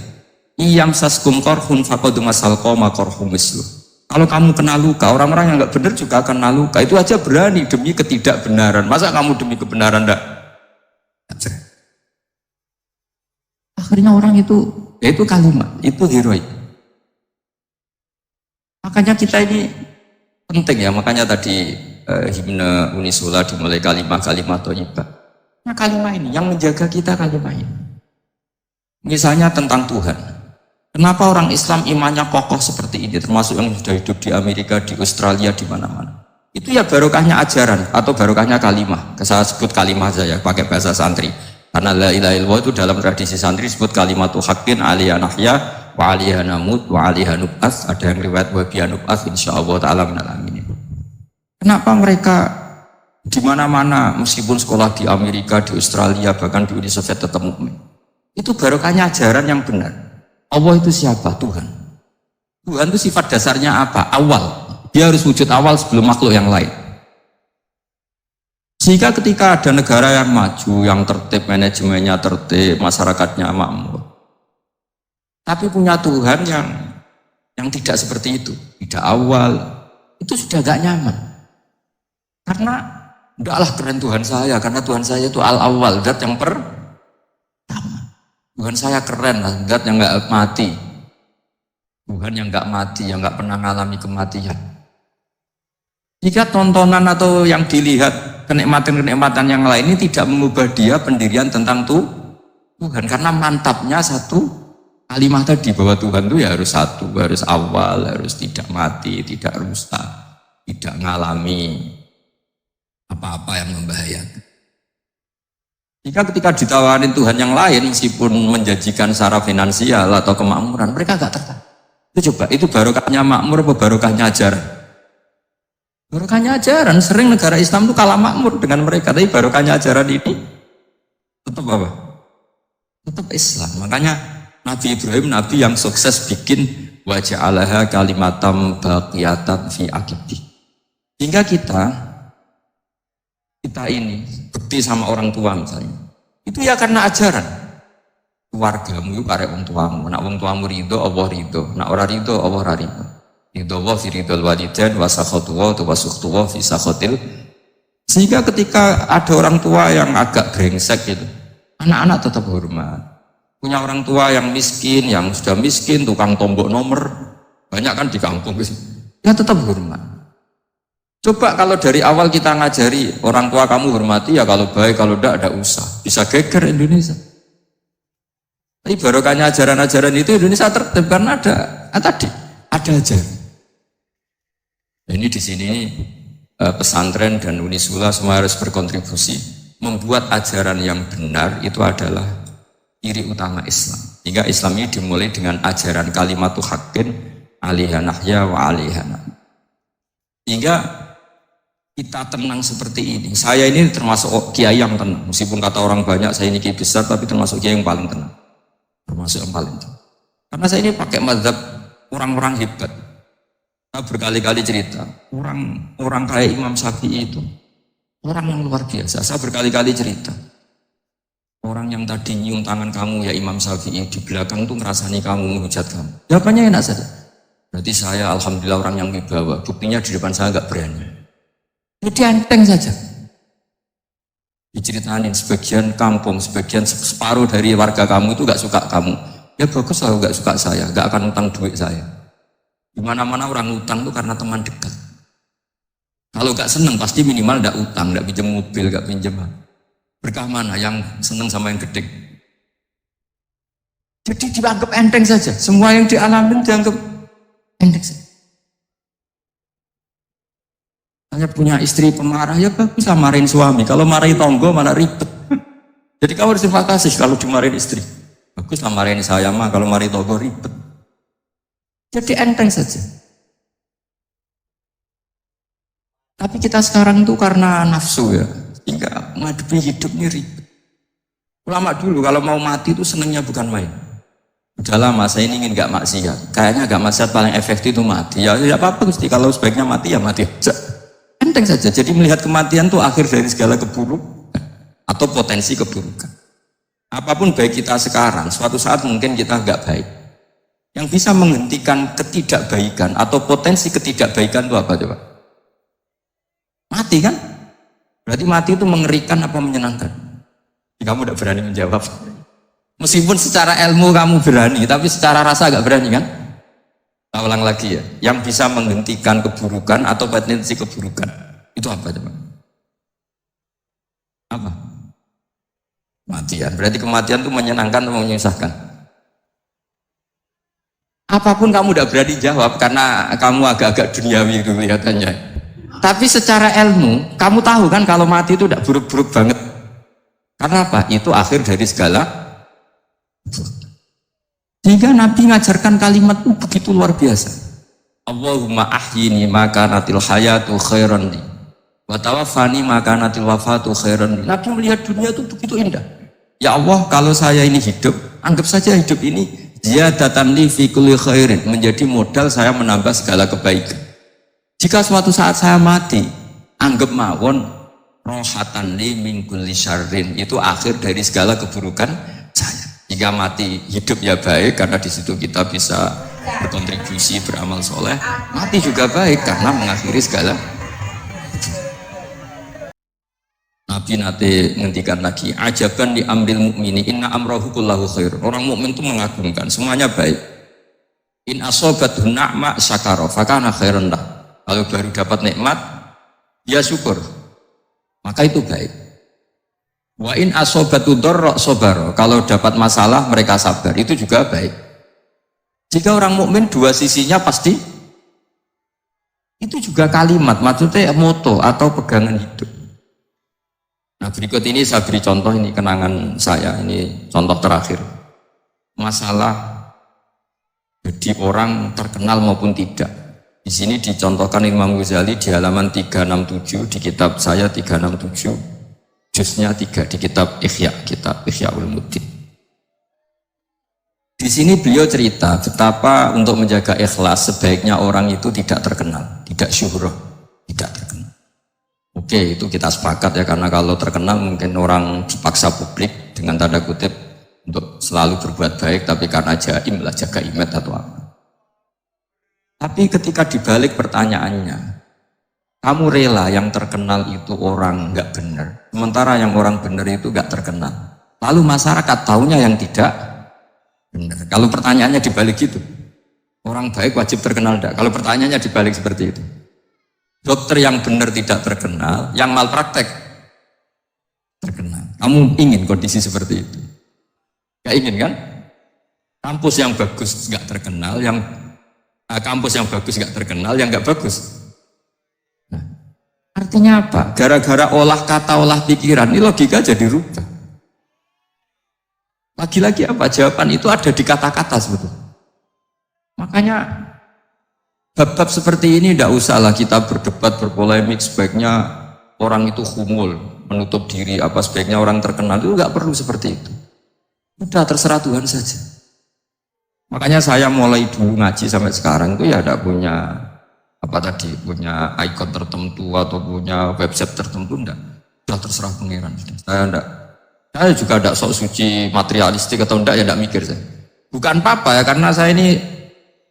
iyam saskum korhun faqadu masal koma korhum mislu. Kalau kamu kena luka, orang-orang yang nggak benar juga akan kena luka. Itu aja berani demi ketidakbenaran. Masa kamu demi kebenaran enggak? Akhirnya orang itu, ya itu kalimat, itu heroik. Makanya kita ini penting ya, makanya tadi himne Unisula dimulai kalimat-kalimat thayyibah. Nah kalimat ini yang menjaga kita, kalimat ini. Misalnya tentang Tuhan. Kenapa orang Islam imannya kokoh seperti ini, termasuk yang sudah hidup di Amerika, di Australia, di mana-mana. Itu ya barokahnya ajaran atau barokahnya kalimah. Saya sebut kalimah saja, pakai bahasa santri. Karena la ilaha illallah itu dalam tradisi santri disebut kalimatu haqqin aliyah nahya wa aliyah namut wa aliyah nub'ats. Ada yang riwayat wa biya nub'ats insyaallah ta'ala minal aminin. Kenapa mereka di mana-mana meskipun sekolah di Amerika, di Australia, bahkan di Uni Soviet tetap mukmin? Itu barokahnya ajaran yang benar. Allah itu siapa? Tuhan. Tuhan itu sifat dasarnya apa? Awal. Dia harus wujud awal sebelum makhluk yang lain. Sehingga ketika ada negara yang maju, yang tertib, manajemennya tertib, masyarakatnya makmur, tapi punya Tuhan yang tidak seperti itu, tidak awal, itu sudah gak nyaman. Karena udahlah keren Tuhan saya, karena Tuhan saya itu al-awwal, zat yang Tuhan saya keren lah, zat yang gak mati. Tuhan yang gak mati, yang gak pernah mengalami kematian. Jika tontonan atau yang dilihat kenikmatan-kenikmatan yang lain ini tidak mengubah dia pendirian tentang Tuhan. Karena mantapnya satu kalimat tadi, bahwa Tuhan itu ya harus satu, harus awal, harus tidak mati, tidak rusak, tidak mengalami apa-apa yang membahayakan. Jika ketika ditawarin Tuhan yang lain, meskipun menjanjikan secara finansial atau kemakmuran, mereka gak tertarik. Itu coba, itu barokahnya makmur apa barokahnya ajaran? Barokahnya ajaran, sering negara Islam itu kalah makmur dengan mereka, tapi barokahnya ajaran ini tetap apa? Tetap Islam. Makanya Nabi Ibrahim, Nabi yang sukses bikin waja'alaha kalimatam baqiyatan fi aqibih. Hingga kita ini bekti sama orang tua misalnya, itu ya karena ajaran. Keluargamu itu karek wong tuamu, nak wong tuamu ridho, Allah ridho, nak ora ridho, Allah ora ridho. Ridho wa fi ridhol walidain wa sakhatu wa sukhtu wa fi sakhatil. Sehingga ketika ada orang tua yang agak brengsek gitu, anak-anak tetap hormat. Punya orang tua yang miskin, yang sudah miskin, tukang tombok nomor, banyak kan di kampung gitu. Ya tetap hormat. Coba kalau dari awal kita ngajari orang tua kamu hormati, ya kalau baik, kalau tidak usah. Bisa geger Indonesia. Tapi barokahnya ajaran-ajaran itu Indonesia tertib karena ada ajaran. Ini di sini pesantren dan Unisula semua harus berkontribusi membuat ajaran yang benar itu adalah ciri utama Islam. Hingga Islam ini dimulai dengan ajaran kalimatu haqqin alaiha nahya wa alaiha nahya. Hingga kita tenang seperti ini. Saya ini termasuk kiai yang tenang. Meskipun kata orang banyak saya ini kiai besar, tapi termasuk kiai yang paling tenang. Termasuk yang paling tenang. Karena saya ini pakai mazhab orang-orang hebat. Saya berkali-kali cerita, orang kayak Imam Syafi'i itu orang yang luar biasa. Saya berkali-kali cerita. Orang yang tadi nyium tangan kamu ya Imam Syafi'i, di belakang tuh ngerasani kamu, menghujat kamu. Jawabannya enak saja. Berarti saya alhamdulillah orang yang wibawa. Buktinya di depan saya nggak berani. Jadi enteng saja. Diceritain sebagian kampung, sebagian separuh dari warga kamu itu gak suka kamu. Ya bagus lah gak suka saya, gak akan utang duit saya. Dimana-mana orang utang itu karena teman dekat. Kalau gak seneng pasti minimal gak utang, gak pinjam mobil, gak pinjam. Berkah mana yang seneng sama yang gede? Jadi dianggap enteng saja. Semua yang dialamin dianggap enteng saja. Hanya punya istri pemarah, ya bagus lah marahin suami. Kalau marahin tonggo malah ribet. Jadi kamu harus terima kasih kalau dimarahin istri. Bagus lah marahin saya mah, kalau marahin tonggo ribet. Jadi enteng saja. Tapi kita sekarang tuh karena nafsu ya, sehingga menghadapi hidup ini ribet. Ulama dulu kalau mau mati itu senengnya bukan main. Udah lama saya ini ingin gak maksiat. Kayaknya gak maksiat paling efektif itu mati. Ya apa-apa Gusti, kalau sebaiknya mati ya mati aja. Enteng saja, jadi melihat kematian itu akhir dari segala keburukan atau potensi keburukan. Apapun baik kita sekarang, suatu saat mungkin kita nggak baik. Yang bisa menghentikan ketidakbaikan atau potensi ketidakbaikan itu apa coba? Mati kan? Berarti mati itu mengerikan apa menyenangkan? Kamu tidak berani menjawab. Meskipun secara ilmu kamu berani, tapi secara rasa nggak berani kan? Saya ulang lagi ya, yang bisa menghentikan keburukan atau potensi keburukan itu apa coba? Apa? Kematian. Berarti kematian itu menyenangkan atau menyusahkan? Apapun kamu udah berani jawab karena kamu agak-agak duniawi itu kelihatannya. Tapi secara ilmu, kamu tahu kan kalau mati itu tidak buruk-buruk banget. Karena apa? Itu akhir dari segala. Sehingga Nabi ngajarkan kalimat itu begitu luar biasa. Allahumma ahyini maka natil hayatu khairan li wa tawaffani maka natil wafatu khairan li. Nabi melihat dunia itu begitu indah. Ya Allah, kalau saya ini hidup, anggap saja hidup ini ziyadatan li fi kulli khairin, menjadi modal saya menambah segala kebaikan. Jika suatu saat saya mati, anggap mawon rohatan li min kulli syarrin, itu akhir dari segala keburukan saya. Jika mati hidup ya baik karena di situ kita bisa berkontribusi beramal soleh. Mati juga baik karena mengakhiri segala. Nabi nanti ngendikan lagi, ajaban di amril mukmini inna amrahu kullahu khair. Orang mukmin itu mengagumkan, semuanya baik. In asobathu na'ma syakara fakana khairan lah. Kalau baru dapat nikmat, dia syukur, maka itu baik. Wa in asobatu dorro sobaro, kalau dapat masalah mereka sabar, itu juga baik. Jika orang mukmin dua sisinya pasti, itu juga kalimat, maksudnya moto atau pegangan hidup. Nah berikut ini saya beri contoh, ini kenangan saya, ini contoh terakhir. Masalah jadi orang terkenal maupun tidak. Di sini dicontohkan Imam Ghazali di halaman 367 di kitab saya 367, juznya 3 di kitab Ihya Ulumuddin. Di sini beliau cerita betapa untuk menjaga ikhlas sebaiknya orang itu tidak terkenal, tidak syuhrah, tidak terkenal. Oke, itu kita sepakat ya, karena kalau terkenal mungkin orang dipaksa publik dengan tanda kutip untuk selalu berbuat baik, tapi karena jaim lah, jaga image atau apa. Tapi ketika dibalik pertanyaannya, kamu rela yang terkenal itu orang nggak benar, sementara yang orang benar itu nggak terkenal. Lalu masyarakat taunya yang tidak benar. Kalau pertanyaannya dibalik gitu, orang baik wajib terkenal enggak? Kalau pertanyaannya dibalik seperti itu, dokter yang benar tidak terkenal, yang malpraktek terkenal. Kamu ingin kondisi seperti itu? Gak ingin kan? Kampus yang bagus nggak terkenal, kampus yang bagus nggak terkenal, yang nggak bagus. Nah, artinya apa? Gara-gara olah kata, olah pikiran, ini logika jadi rubah. Lagi-lagi apa? Jawaban itu ada di kata-kata sebetulnya. Makanya bab-bab seperti ini tidak usahlah kita berdebat, berpolemik. Sebaiknya orang itu humul, menutup diri, apa sebaiknya orang terkenal, itu nggak perlu seperti itu. Udah terserah Tuhan saja. Makanya saya mulai dulu ngaji sampai sekarang itu ya tidak punya punya ikon tertentu atau punya website tertentu, enggak. Sudah terserah pangeran. Saya juga tidak sok suci materialistik atau enggak, ya tidak mikir saya. Bukan apa-apa ya, karena saya ini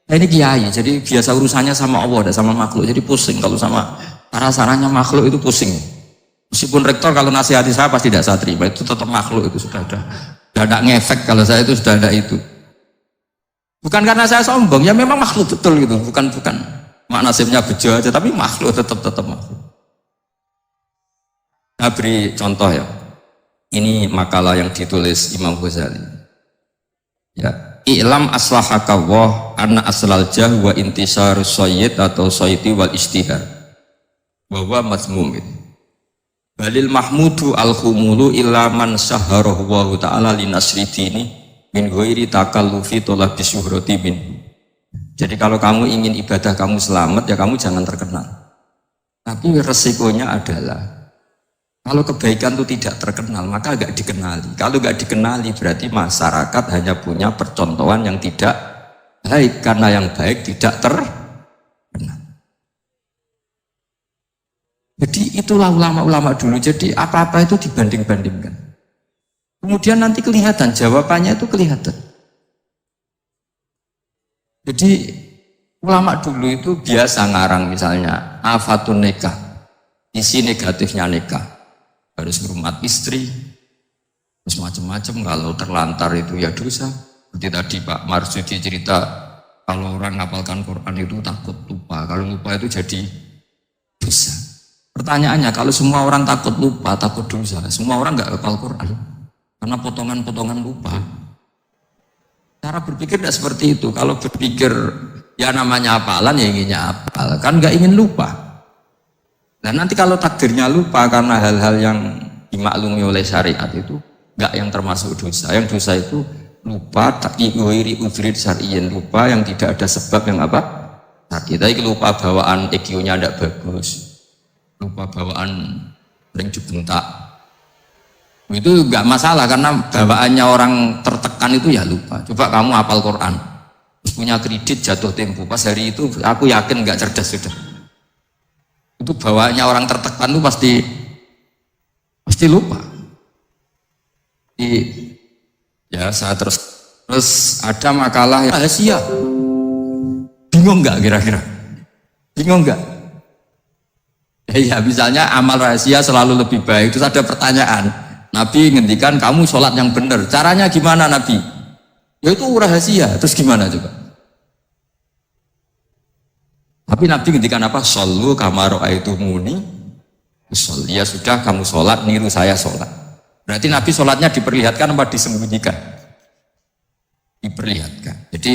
kiai, jadi biasa urusannya sama Allah, tidak sama makhluk. Jadi pusing kalau sama saranya makhluk itu pusing. Meskipun rektor kalau nasihati saya pasti tidak saya terima, itu tetap makhluk, itu sudah ada ngefek kalau saya itu sudah ada itu. Bukan karena saya sombong, ya memang makhluk betul gitu, bukan mak nasibnya bejo aja, tapi makhluk tetap makhluk. Saya beri contoh ya. Ini makalah yang ditulis Imam Ghazali. Ya, i'lam aslahaka Allah anna aslal jah wa intisarus sayyid atau sayyidi wal istihar. Wa huwa mazmum. Balil mahmudu al-khumulu illa man syaharahu wa ta'ala li nasri dini min ghairi takallufi talabi syuhrati min. Jadi kalau kamu ingin ibadah kamu selamat, ya kamu jangan terkenal. Tapi resikonya adalah kalau kebaikan itu tidak terkenal, maka agak dikenali. Kalau agak dikenali berarti masyarakat hanya punya percontohan yang tidak baik, karena yang baik tidak terkenal. Jadi itulah ulama-ulama dulu. Jadi apa-apa itu dibanding-bandingkan. Kemudian nanti kelihatan, jawabannya itu kelihatan. Jadi ulama dulu itu biasa ngarang misalnya afatun nikah, isi negatifnya nikah, harus hormat istri, terus macam-macam. Kalau terlantar itu ya dosa. Seperti tadi Pak Marsudi cerita, kalau orang ngapalkan Quran itu takut lupa, kalau lupa itu jadi dosa. Pertanyaannya, kalau semua orang takut lupa, takut dosa, semua orang nggak hafal Quran karena potongan-potongan lupa. Cara berpikir tidak seperti itu. Kalau berpikir ya namanya hafalan, ya inginnya hafal, kan nggak ingin lupa. Dan nanti kalau takdirnya lupa karena hal-hal yang dimaklumi oleh syariat itu nggak yang termasuk dosa. Yang dosa itu lupa takdiwiri udhrid syar'iyin, lupa yang tidak ada sebab yang apa? Kita lupa bawaan EQ-nya tidak bagus, lupa bawaan ring dibentak, itu nggak masalah karena bawaannya orang tertekan itu ya lupa. Coba kamu hafal Quran, punya kredit jatuh tempo, pas hari itu aku yakin nggak cerdas sudah. Itu bawaannya orang tertekan itu pasti lupa. Ya saya terus ada makalah yang rahasia. Bingung nggak kira-kira? Bingung nggak? Ya misalnya amal rahasia selalu lebih baik. Terus ada pertanyaan, Nabi ngendikan kamu sholat yang benar, caranya gimana Nabi? Ya itu rahasia. Terus gimana coba? Tapi Nabi ngendikan apa? Shollu kama ra'aitumuni usolli. Ya sudah, kamu sholat niru saya sholat. Berarti Nabi sholatnya diperlihatkan apa disembunyikan? Diperlihatkan. Jadi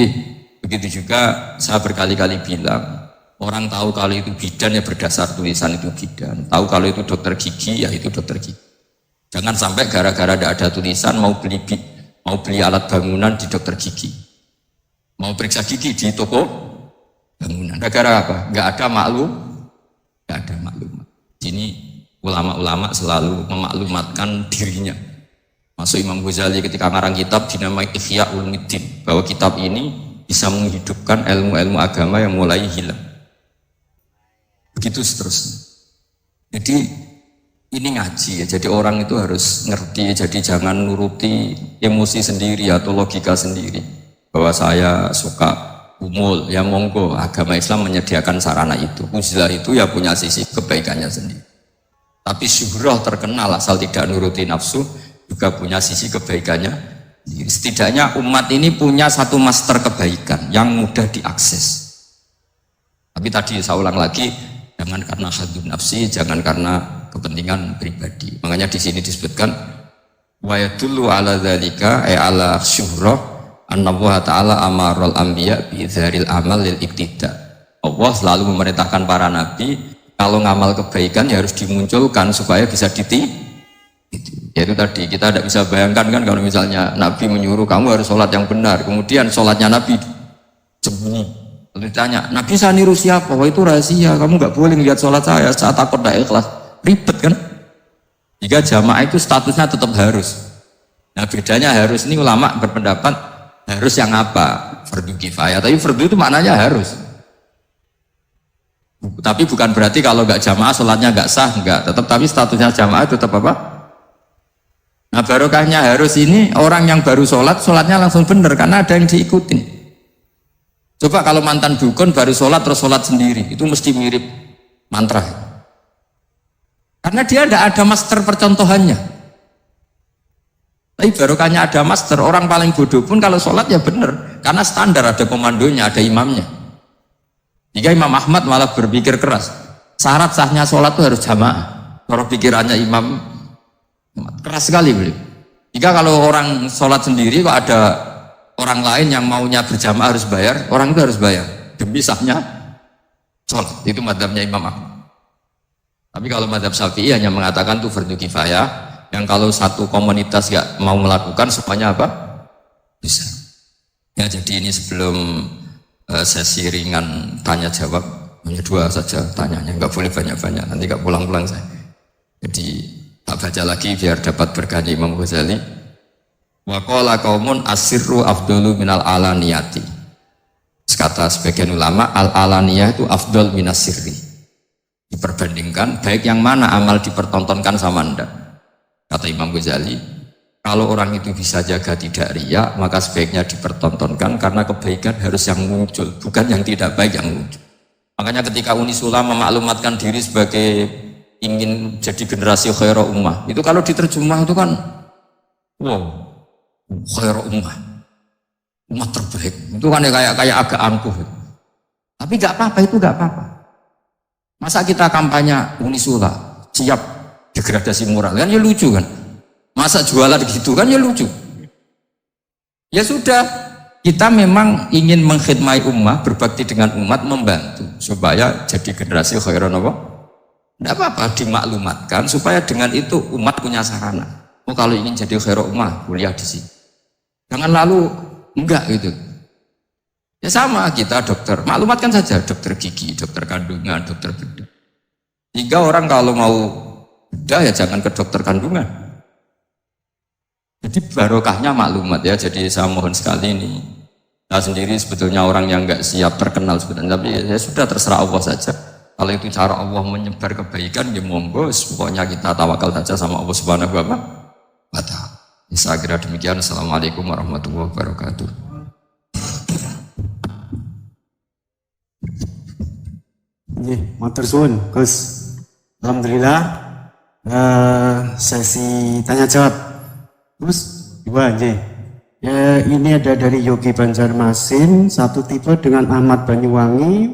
begitu juga saya berkali-kali bilang, orang tahu kalau itu bidan ya berdasar tulisan itu bidan, tahu kalau itu dokter gigi ya itu dokter gigi. Jangan sampai gara-gara tidak ada tulisan mau beli alat bangunan di dokter gigi, mau periksa gigi di toko bangunan. Gara-gara apa? Nggak ada maklum. Sini ulama-ulama selalu memaklumatkan dirinya. Masuk Imam Ghazali ketika ngarang kitab dinamai Ihya Ulumuddin, bahwa kitab ini bisa menghidupkan ilmu-ilmu agama yang mulai hilang. Begitu seterusnya. Jadi ini ngaji ya, jadi orang itu harus ngerti, jadi jangan nuruti emosi sendiri atau logika sendiri. Bahwa saya suka umul, ya monggo, agama Islam menyediakan sarana itu. Uzilah itu ya punya sisi kebaikannya sendiri. Tapi syuhrah terkenal asal tidak nuruti nafsu, juga punya sisi kebaikannya. Setidaknya umat ini punya satu master kebaikan yang mudah diakses. Tapi tadi saya ulang lagi, jangan karena hadun nafsi, jangan karena kepentingan pribadi. Makanya di sini disebutkan wa yadullu ala dzalika ay ala syuhrah annallaha ta'ala amaral anbiya bi dzaril amal lil iktida. Allah selalu memerintahkan para nabi kalau ngamal kebaikan ya harus dimunculkan supaya bisa Yaitu tadi kita tidak bisa bayangkan kan kalau misalnya Nabi menyuruh kamu harus sholat yang benar, kemudian sholatnya Nabi sembunyi. Lalu ditanya, Nabi saya niru siapa? Wah itu rahasia, kamu nggak boleh lihat sholat saya, saat takut tidak ikhlas. Ribet kan? Jika jamaah itu statusnya tetap harus. Nah bedanya harus ini ulama berpendapat harus yang apa? Fardu kifayah. Tapi fardu itu maknanya harus. Tapi bukan berarti kalau nggak jamaah sholatnya nggak sah, nggak. Tapi statusnya jamaah tetap apa? Nah barokahnya harus ini orang yang baru sholatnya langsung benar karena ada yang diikutin. Coba kalau mantan dukun baru sholat terus sholat sendiri, itu mesti mirip mantra. Karena dia tidak ada master percontohannya. Tapi barokahnya ada master, orang paling bodoh pun kalau sholat ya benar, karena standar ada komandonya, ada imamnya. Jika Imam Ahmad malah berpikir keras, syarat sahnya sholat itu harus jamaah. Kalau pikirannya Imam keras sekali beliau. Jika kalau orang sholat sendiri kok ada orang lain yang maunya berjamaah harus bayar, orang itu harus bayar demi sahnya sholat. Itu madzhabnya Imam Ahmad. Tapi kalau madzhab Syafi'i hanya mengatakan itu fardu kifayah, yang kalau satu komunitas nggak mau melakukan semuanya apa? Bisa. Ya jadi ini sebelum sesi ringan tanya jawab, hanya 2 saja tanyanya, nggak boleh banyak-banyak, nanti nggak pulang-pulang saya. Jadi tak baca lagi biar dapat berkah Imam Ghazali. Wa qala qaumun asirru afdalu minal alaniyati. Kata sebagian ulama al alaniyah itu afdal minas sirri. Diperbandingkan baik yang mana amal dipertontonkan sama Anda. Kata Imam Ghazali, kalau orang itu bisa jaga tidak riya, maka sebaiknya dipertontonkan karena kebaikan harus yang muncul, bukan yang tidak baik yang muncul. Makanya ketika Unisula memaklumatkan diri sebagai ingin jadi generasi khairah ummah, itu kalau diterjemah itu kan wow, khairah umat terbaik, itu kan kayak agak angkuh. Tapi nggak apa-apa, itu nggak apa-apa. Masa kita kampanye Unisula siap degradasi moral, kan ya lucu kan. Masa jualan gitu kan ya lucu. Ya sudah, kita memang ingin mengkhidmati ummah, berbakti dengan umat, membantu supaya jadi generasi khairah apa? Tidak apa-apa dimaklumatkan supaya dengan itu umat punya sarana. Oh kalau ingin jadi khairah ummah kuliah di sini. Jangan lalu enggak gitu. Ya sama kita dokter, maklumatkan saja dokter gigi, dokter kandungan, dokter bedah. Jika orang kalau mau bedah ya jangan ke dokter kandungan. Jadi barokahnya maklumat ya. Jadi saya mohon sekali ini. Saya sendiri sebetulnya orang yang enggak siap terkenal sebetulnya, tapi ya sudah terserah Allah saja. Kalau itu cara Allah menyebar kebaikan, ya monggo, pokoknya kita tawakal saja sama Allah Subhanahu wa Ta'ala. Saya kira demikian. Assalamualaikum warahmatullahi wabarakatuh. Matur suwun, Gus. Alhamdulillah sesi tanya jawab. Gus, 2 nggih. Ya, ini ada dari Yogi Banjarmasin, satu tipe dengan Ahmad Banyuwangi,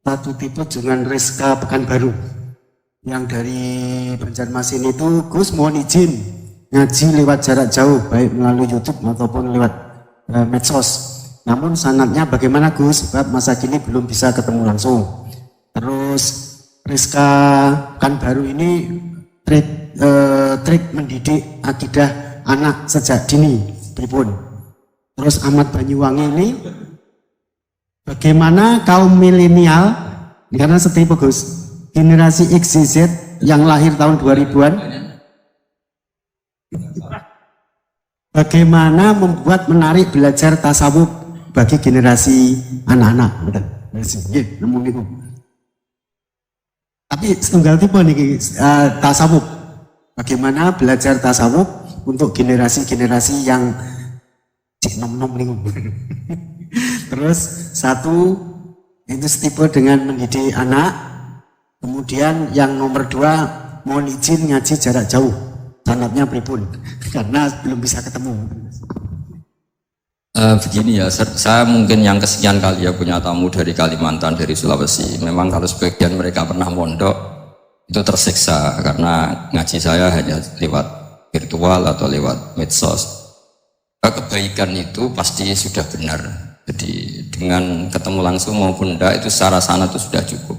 satu tipe dengan Rizka Pekanbaru. Yang dari Banjarmasin itu, Gus mohon izin ngaji lewat jarak jauh, baik melalui YouTube ataupun lewat medsos. Namun sanadnya bagaimana Gus? Sebab masa kini belum bisa ketemu langsung. Terus Rizka Pekanbaru ini trik mendidik akidah anak sejak dini pripun. Terus Ahmad Banyuwangi ini bagaimana kaum milenial, karena setipe Gus, generasi X Z yang lahir tahun 2000-an, bagaimana membuat menarik belajar tasawuf bagi generasi anak-anak. Tapi setunggal tipe nih tasawuf. Bagaimana belajar tasawuf untuk generasi-generasi yang nom-nom nih. Terus satu itu setipe dengan mendidik anak. Kemudian yang nomor 2 mohon izin ngaji jarak jauh. Sanatnya pripun karena belum bisa ketemu. Begini ya, saya mungkin yang kesekian kali ya punya tamu dari Kalimantan, dari Sulawesi. Memang kalau sebagian mereka pernah mondok itu tersiksa karena ngaji saya hanya lewat virtual atau lewat medsos. Kebaikan itu pasti sudah benar. Jadi dengan ketemu langsung maupun enggak itu secara sana itu sudah cukup.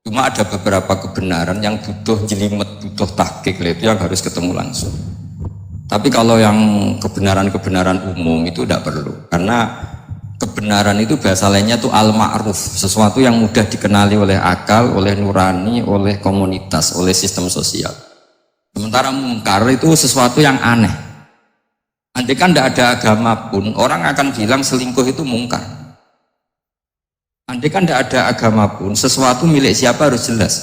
Cuma ada beberapa kebenaran yang butuh jelimet, butuh tahqiq, itu yang harus ketemu langsung. Tapi kalau yang kebenaran-kebenaran umum itu tidak perlu, karena kebenaran itu bahasa lainnya itu al-ma'ruf, sesuatu yang mudah dikenali oleh akal, oleh nurani, oleh komunitas, oleh sistem sosial. Sementara mungkar itu sesuatu yang aneh. Andai kan tidak ada agama pun, orang akan bilang selingkuh itu mungkar. Andai kan tidak ada agama pun, sesuatu milik siapa harus jelas.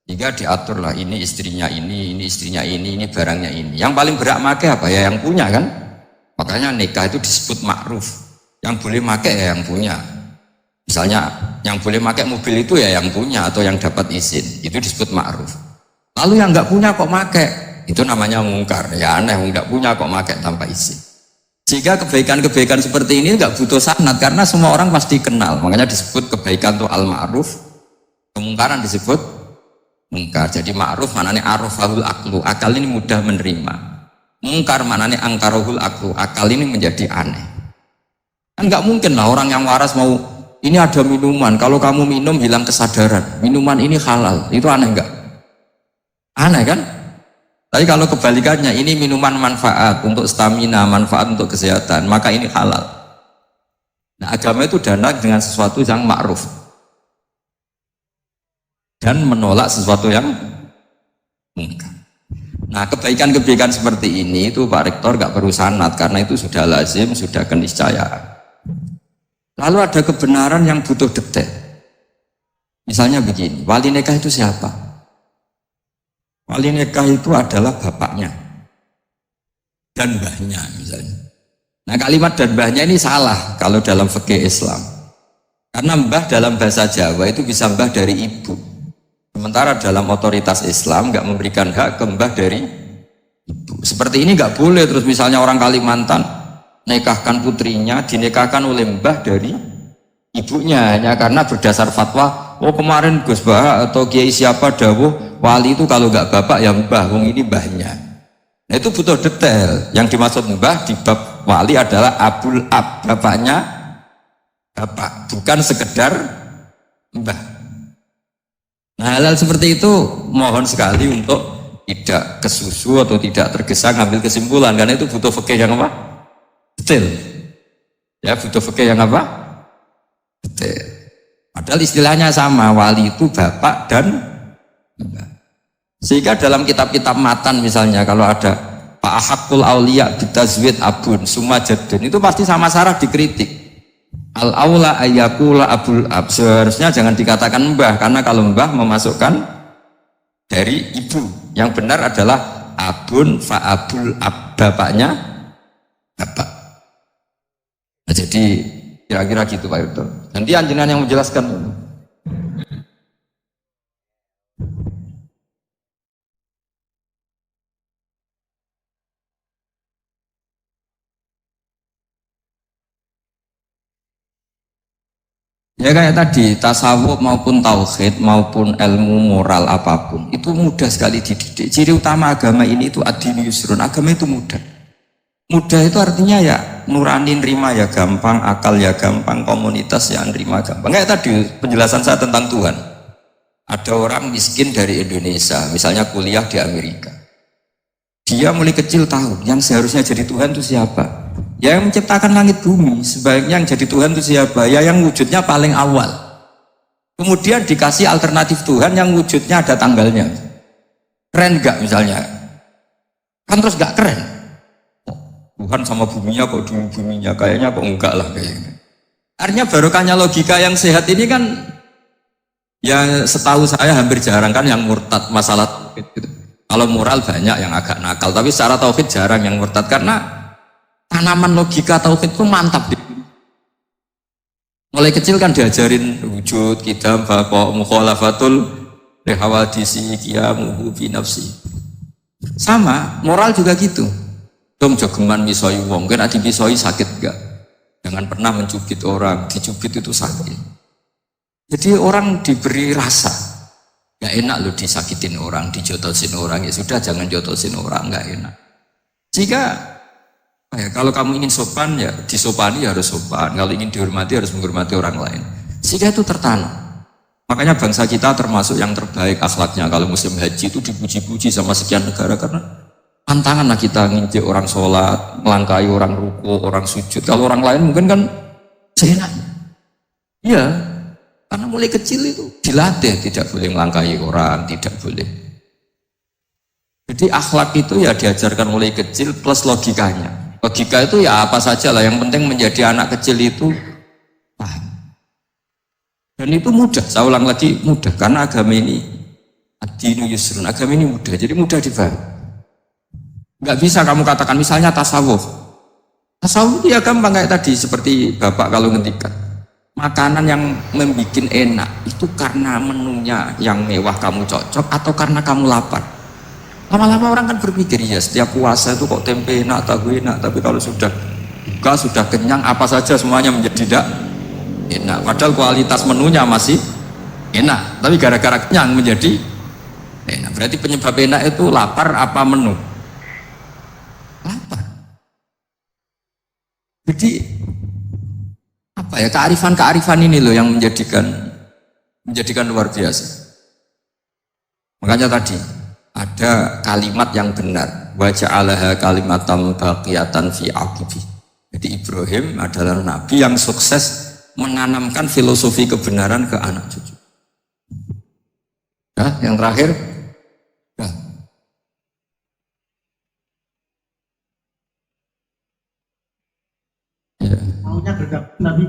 Jika diaturlah ini istrinya ini istrinya ini barangnya ini. Yang paling berhak make apa ya yang punya kan? Makanya nikah itu disebut ma'ruf. Yang boleh make ya yang punya. Misalnya yang boleh make mobil itu ya yang punya atau yang dapat izin. Itu disebut ma'ruf. Lalu yang nggak punya kok make? Itu namanya mungkar. Ya aneh, nggak punya kok make tanpa izin. Jika kebaikan-kebaikan seperti ini nggak butuh sanad karena semua orang pasti kenal. Makanya disebut kebaikan itu al-ma'ruf. Kemungkaran disebut mungkar. Jadi ma'ruf maknanya arafahul aklu, akal ini mudah menerima. Mungkar maknanya angkarohul aklu, akal ini menjadi aneh. Kan nggak mungkin lah orang yang waras mau ini ada minuman, kalau kamu minum hilang kesadaran, minuman ini halal, itu aneh nggak? Aneh kan? Tapi kalau kebalikannya ini minuman manfaat untuk stamina, manfaat untuk kesehatan, maka ini halal. Nah agama itu dana dengan sesuatu yang ma'ruf dan menolak sesuatu yang mungkar. Nah kebaikan-kebaikan seperti ini itu Pak Rektor gak perlu sanad karena itu sudah lazim, sudah keniscayaan. Lalu ada kebenaran yang butuh detail. Misalnya begini, wali nikah itu siapa? Wali nikah itu adalah bapaknya dan mbahnya misalnya. Nah kalimat dan mbahnya ini salah kalau dalam fikih Islam. Karena mbah dalam bahasa Jawa itu bisa mbah dari ibu. Sementara dalam otoritas Islam nggak memberikan hak ke mbah dari ibu. Seperti ini nggak boleh. Terus misalnya orang Kalimantan nikahkan putrinya dinikahkan oleh mbah dari ibunya hanya karena berdasar fatwa. Oh kemarin Gus Bah atau Kiai siapa dawuh wali itu kalau nggak bapak ya mbah, wong ini mbahnya. Nah itu butuh detail. Yang dimaksud mbah di bab wali adalah abul ab, bapaknya bapak, bukan sekedar mbah. Nah hal-hal seperti itu mohon sekali untuk tidak kesusu atau tidak tergesa ngambil kesimpulan karena itu butuh fikih yang apa? Detail. Ya butuh fikih yang apa? Detail. Padahal istilahnya sama, wali itu bapak dan mbah. Sehingga dalam kitab-kitab matan misalnya kalau ada Pak Ahakul Aulia bitazwid abun sumajadun itu pasti sama sarah dikritik. Al-aula ayyakula abul ab, seharusnya jangan dikatakan mbah karena kalau mbah memasukkan dari ibu, yang benar adalah abun fa abul ab, bapaknya bapak. Nah, jadi kira-kira gitu Pak Yudho. Nanti anjenengan yang menjelaskan. Ya kayak tadi, tasawuf maupun tauhid maupun ilmu moral apapun itu mudah sekali dididik. Ciri utama agama ini itu ad-dinu yusrun, agama itu mudah. Mudah itu artinya ya nurani nerima ya gampang, akal ya gampang, komunitas ya nerima gampang. Kayak tadi penjelasan saya tentang Tuhan. Ada orang miskin dari Indonesia, misalnya kuliah di Amerika. Dia mulai kecil tahu yang seharusnya jadi Tuhan itu siapa. Ya yang menciptakan langit bumi, sebaiknya yang jadi Tuhan itu siapa? Ya yang wujudnya paling awal. Kemudian dikasih alternatif Tuhan yang wujudnya ada tanggalnya. Keren gak misalnya? Kan terus gak keren. Tuhan sama buminya kok dulu buminya, kayaknya kok enggak lah kayaknya. Artinya barokahnya logika yang sehat ini kan, ya setahu saya hampir jarang kan yang murtad masalah tauhid gitu. Kalau moral banyak yang agak nakal, tapi secara tauhid jarang yang murtad karena tanaman logika tauhid itu mantap. Mulai kecil kan diajarin wujud, kidam, baqo, mukhalafatul lihawadisi, qiyamuhu bi nafsi. Sama, moral juga gitu. Dong jogeman misoi wong, kan adi misoi sakit enggak? Jangan pernah mencubit orang, dicubit itu sakit. Jadi orang diberi rasa, gak enak loh disakitin orang, dijotosin orang, ya sudah jangan jotosin orang, gak enak. Jika kalau kamu ingin sopan ya disopani ya harus sopan, kalau ingin dihormati harus menghormati orang lain. Sehingga itu tertanam. Makanya bangsa kita termasuk yang terbaik akhlaknya. Kalau musim haji itu dipuji-puji sama sekian negara karena pantangan lah kita nginjek orang sholat, melangkahi orang ruku, orang sujud. Kalau orang lain mungkin kan seenaknya. Iya, karena mulai kecil itu dilatih tidak boleh melangkahi orang, tidak boleh. Jadi akhlak itu ya diajarkan mulai kecil plus logikanya. Logika itu ya apa saja lah, yang penting menjadi anak kecil itu paham. Dan itu mudah, saya ulang lagi mudah, karena agama ini ad-dinu yusrun, agama ini mudah, jadi mudah dipahami. Nggak bisa kamu katakan misalnya tasawuf. Tasawuf itu ya gampang kayak tadi, seperti Bapak kalau ngendikan. Makanan yang membuat enak itu karena menunya yang mewah kamu cocok atau karena kamu lapar. Lama-lama orang kan berpikir ya setiap puasa itu kok tempe enak, tahu enak, tapi kalau sudah buka, sudah kenyang, apa saja semuanya menjadi tidak enak. Padahal kualitas menunya masih enak, tapi gara-gara kenyang menjadi enak. Berarti penyebab enak itu lapar apa menu? Lapar. Jadi apa ya, kearifan ini loh yang menjadikan luar biasa. Makanya tadi ada kalimat yang benar, wa ja'alaha kalimatam baqiyatan fi aqibi. Jadi Ibrahim adalah nabi yang sukses menanamkan filosofi kebenaran ke anak cucu. Nah, yang terakhir, nah. Ya. Maunya bergabung Nabi.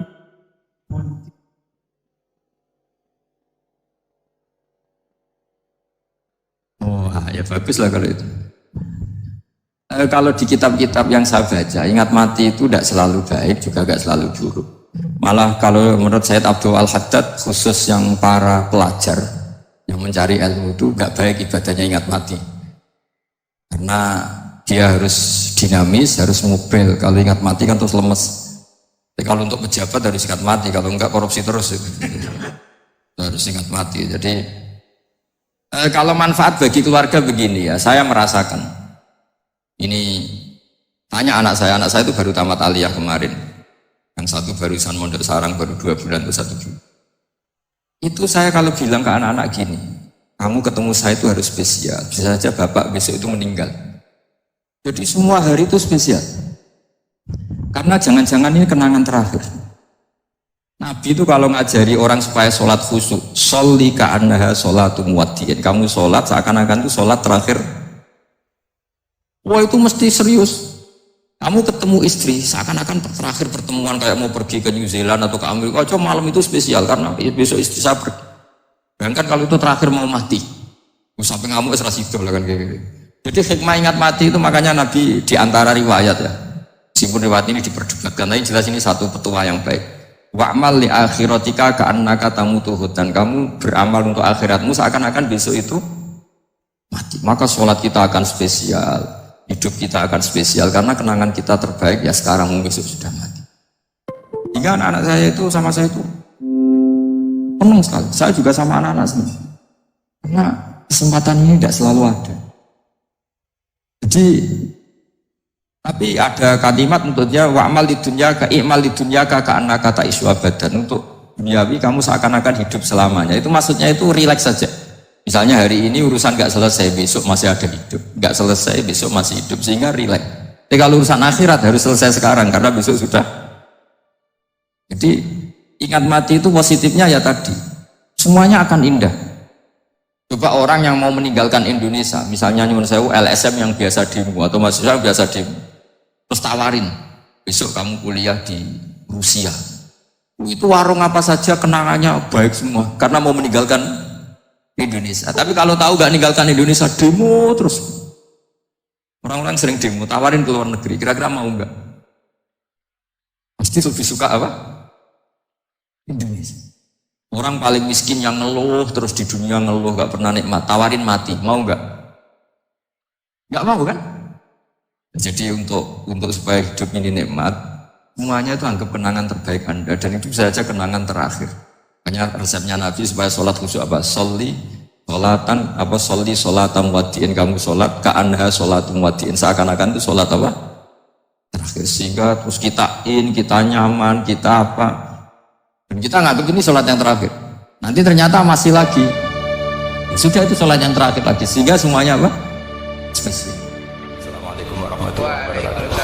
Oh, ya bagus lah kalau itu. Kalau di kitab-kitab yang saya baca, ingat mati itu tidak selalu baik, juga tidak selalu buruk. Malah kalau menurut Sayyid Abdul Al-Haddad, khusus yang para pelajar yang mencari ilmu itu nggak baik ibadahnya ingat mati. Karena dia harus dinamis, harus mobil. Kalau ingat mati kan terus lemes. Tapi kalau untuk pejabat harus ingat mati, kalau enggak korupsi terus itu. Harus ingat mati. Jadi kalau manfaat bagi keluarga begini ya, saya merasakan. Ini tanya anak saya itu baru tamat aliyah kemarin. Yang satu barusan mondok sarang baru 2 bulan atau 1 bulan. Itu saya kalau bilang ke anak-anak gini, kamu ketemu saya itu harus spesial. Bisa saja bapak besok itu meninggal. Jadi semua hari itu spesial. Karena jangan-jangan ini kenangan terakhir. Nabi itu kalau ngajari orang supaya sholat khusyuk, sholli ka'annaha sholatu muwaddi'in. Kamu sholat seakan-akan itu sholat terakhir. Wah itu mesti serius. Kamu ketemu istri seakan-akan terakhir pertemuan, kayak mau pergi ke New Zealand atau ke Amerika. Coba malam itu spesial karena besok istri saya pergi. Bayangkan kalau itu terakhir mau mati, sampai ngamuk serasi idol kan kayak gitu. Jadi hikmah ingat mati itu makanya Nabi diantara riwayat ya. Meskipun riwayat ini diperdebatkan, tapi jelas ini satu petua yang baik. Wa'mal li akhiratika ka'annaka tamutuhud, dan kamu beramal untuk akhiratmu seakan-akan besok itu mati. Maka sholat kita akan spesial, hidup kita akan spesial karena kenangan kita terbaik ya sekarang, besok sudah mati. Hingga anak-anak saya itu sama saya itu penuh sekali. Saya juga sama anak-anak sendiri. Karena kesempatan ini tidak selalu ada. Jadi tapi ada kalimat untuknya wa'mal di dunya ka i'mal di dunya ka annaka ta'isu abadan, untuk duniawi kamu seakan-akan hidup selamanya. Itu maksudnya itu rileks saja. Misalnya hari ini urusan nggak selesai, besok masih ada hidup. Nggak selesai, besok masih hidup, sehingga rileks. Tapi kalau urusan akhirat harus selesai sekarang karena besok sudah. Jadi ingat mati itu positifnya ya tadi, semuanya akan indah. Coba orang yang mau meninggalkan Indonesia, misalnya nyuwun sewu LSM yang biasa demo atau mahasiswa yang biasa demo, terus tawarin, besok kamu kuliah di Rusia. Itu warung apa saja kenangannya baik semua, karena mau meninggalkan Indonesia. Tapi kalau tahu gak meninggalkan Indonesia, demo terus. Orang-orang sering demo, tawarin ke luar negeri, kira-kira mau nggak? Pasti lebih suka apa? Indonesia. Orang paling miskin yang ngeluh terus di dunia ngeluh gak pernah nikmat, tawarin mati, mau nggak? Nggak mau kan? Jadi untuk supaya hidup ini nikmat, semuanya itu anggap kenangan terbaik Anda, dan itu saja kenangan terakhir. Hanya resepnya Nabi supaya sholat khusyuk apa? Sholli sholatan wadiin, kamu sholat ka'anha sholatum wadiin, seakan-akan itu sholat apa? Terakhir, sehingga terus kita nyaman, kita apa? Dan kita nganggap ini sholat yang terakhir. Nanti ternyata masih lagi. Sudah itu sholat yang terakhir lagi. Sehingga semuanya apa? Spesial. Assalamualaikum warahmatullahi wabarakatuh.